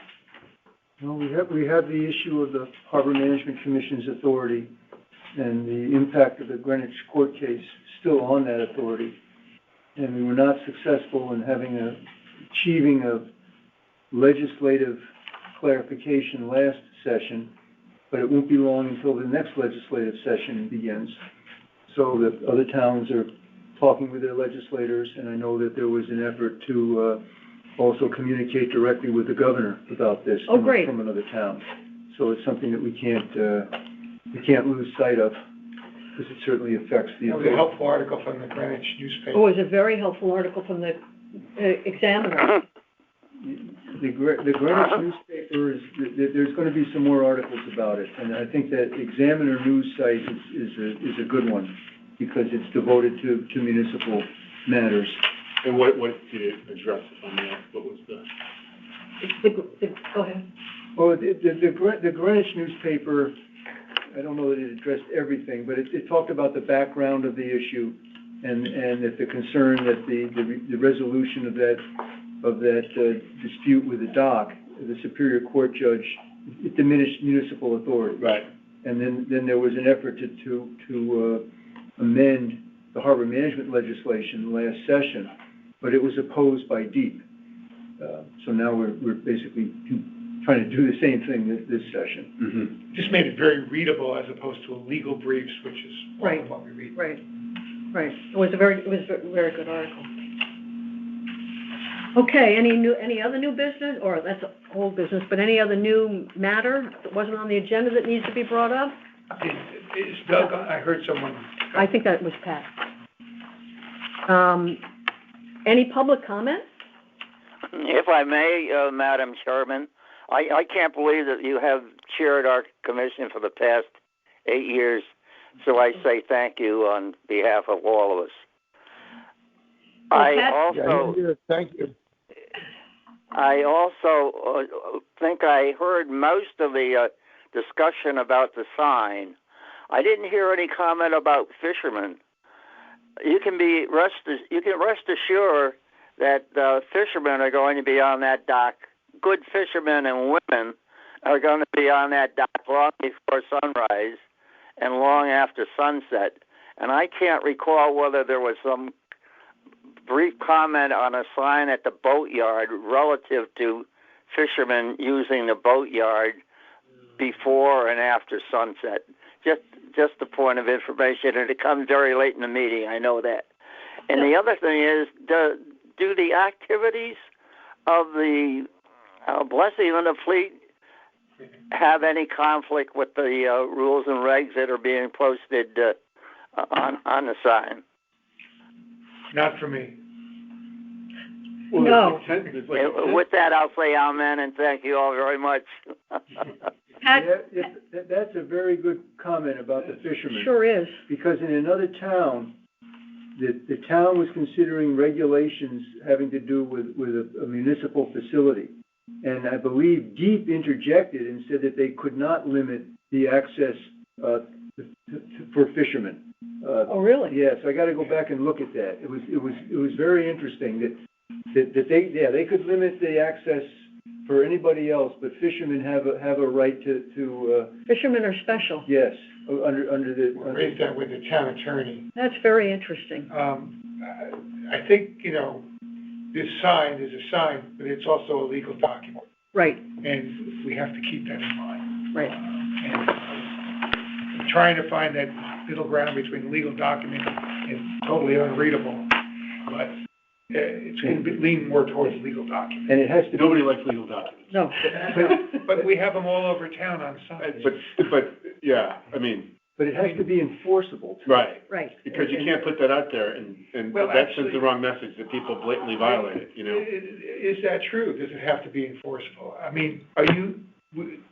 No, we have the issue of the Harbor Management Commission's authority and the impact of the Greenwich court case still on that authority. And we were not successful in achieving a legislative clarification last session, but it won't be long until the next legislative session begins. So the other towns are talking with their legislators, and I know that there was an effort to also communicate directly with the governor about this Oh, great. from another town. So it's something that we can't we can't lose sight of, because it certainly affects the. That was a helpful article from the Greenwich newspaper. Oh, it was a very helpful article from the Examiner. The Greenwich newspaper is, there's going to be some more articles about it, and I think that Examiner news site is a good one, because it's devoted to municipal matters. And what did it address, if I may ask? What was Go ahead. Well, the Greenwich newspaper, I don't know that it addressed everything, but it talked about the background of the issue, and that the concern that the resolution of that dispute with the dock, the Superior Court judge, it diminished municipal authority. Right. And then there was an effort to amend the harbor management legislation last session, but it was opposed by DEEP. So now we're basically trying to do the same thing this session. Mm-hmm. Just made it very readable as opposed to a legal briefs, which is Right. what we read. Right. It was a very good article. Okay, any other new business, or that's old business, but any other new matter that wasn't on the agenda that needs to be brought up? Is Doug, I heard someone. I think that was Pat. Any public comment? If I may, Madam Chairman, I can't believe that you have chaired our commission for the past 8 years, so I say thank you on behalf of all of us. Thank you. I also think I heard most of the discussion about the sign. I didn't hear any comment about fishermen. You can rest assured that fishermen are going to be on that dock. Good fishermen and women are going to be on that dock long before sunrise and long after sunset. And I can't recall whether there was some brief comment on a sign at the boatyard relative to fishermen using the boatyard before and after sunset. Just a point of information, and it comes very late in the meeting, I know that. And the other thing is, do the activities of the Blessing of the Fleet have any conflict with the rules and regs that are being posted on the sign? Not for me. Well, No. With that, I'll say amen and thank you all very much. Pat? That's a very good comment about the fishermen. Sure is. Because in another town, the town was considering regulations having to do with a municipal facility. And I believe DEEP interjected and said that they could not limit the access for fishermen. Oh, really? Yeah, so I got to go back and look at that. It was very interesting that they could limit the access for anybody else, but fishermen have a right to. Fishermen are special. Yes, under the. We'll raise that with the town attorney. That's very interesting. I think, this sign is a sign, but it's also a legal document. Right. And we have to keep that in mind. Right. And I'm trying to find that middle ground between legal document and totally unreadable, but it's going to lean more towards legal document. And it has to. Nobody likes legal documents. No. But we have them all over town on signs. But yeah, I mean. But it has to be enforceable. Right. Right. Because you can't put that out there and Well, that actually, sends the wrong message that people blatantly violate it, Is that true? Does it have to be enforceable? I mean,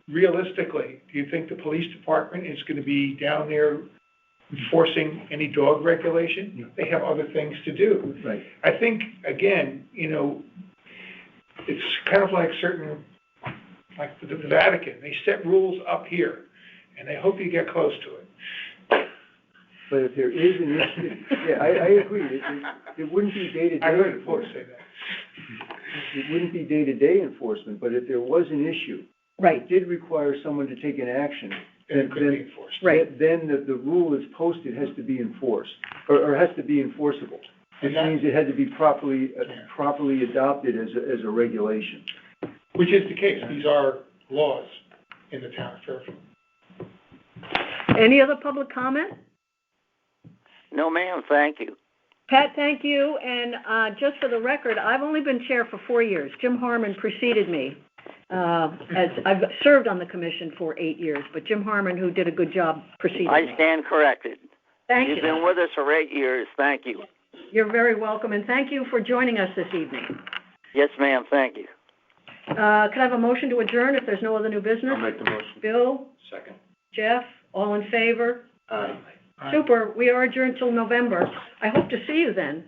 realistically, do you think the police department is going to be down there enforcing any dog regulation? No. They have other things to do. Right. I think, again, it's kind of like like the Vatican. They set rules up here, and they hope you get close to it. But if there is an issue, yeah, I agree. It wouldn't be day-to-day. I heard the folks say that. It wouldn't be day-to-day enforcement, but if there was an issue. Right. It did require someone to take an action. And it could be enforced. Right. Then the rule is posted has to be enforced, or has to be enforceable. Which means it had to be properly adopted as a regulation. Which is the case. These are laws in the town of Fairfield. Any other public comment? No, ma'am, thank you. Pat, thank you. And just for the record, I've only been chair for 4 years. Jim Harmon preceded me. as I've served on the commission for 8 years, but Jim Harmon, who did a good job preceding me. I stand corrected. Thank you. You've been with us for 8 years. Thank you. You're very welcome, and thank you for joining us this evening. Yes, ma'am. Thank you. Could I have a motion to adjourn if there's no other new business? I'll make the motion. Bill? Second. Jeff? All in favor? Aye. Super. We are adjourned till November. I hope to see you then.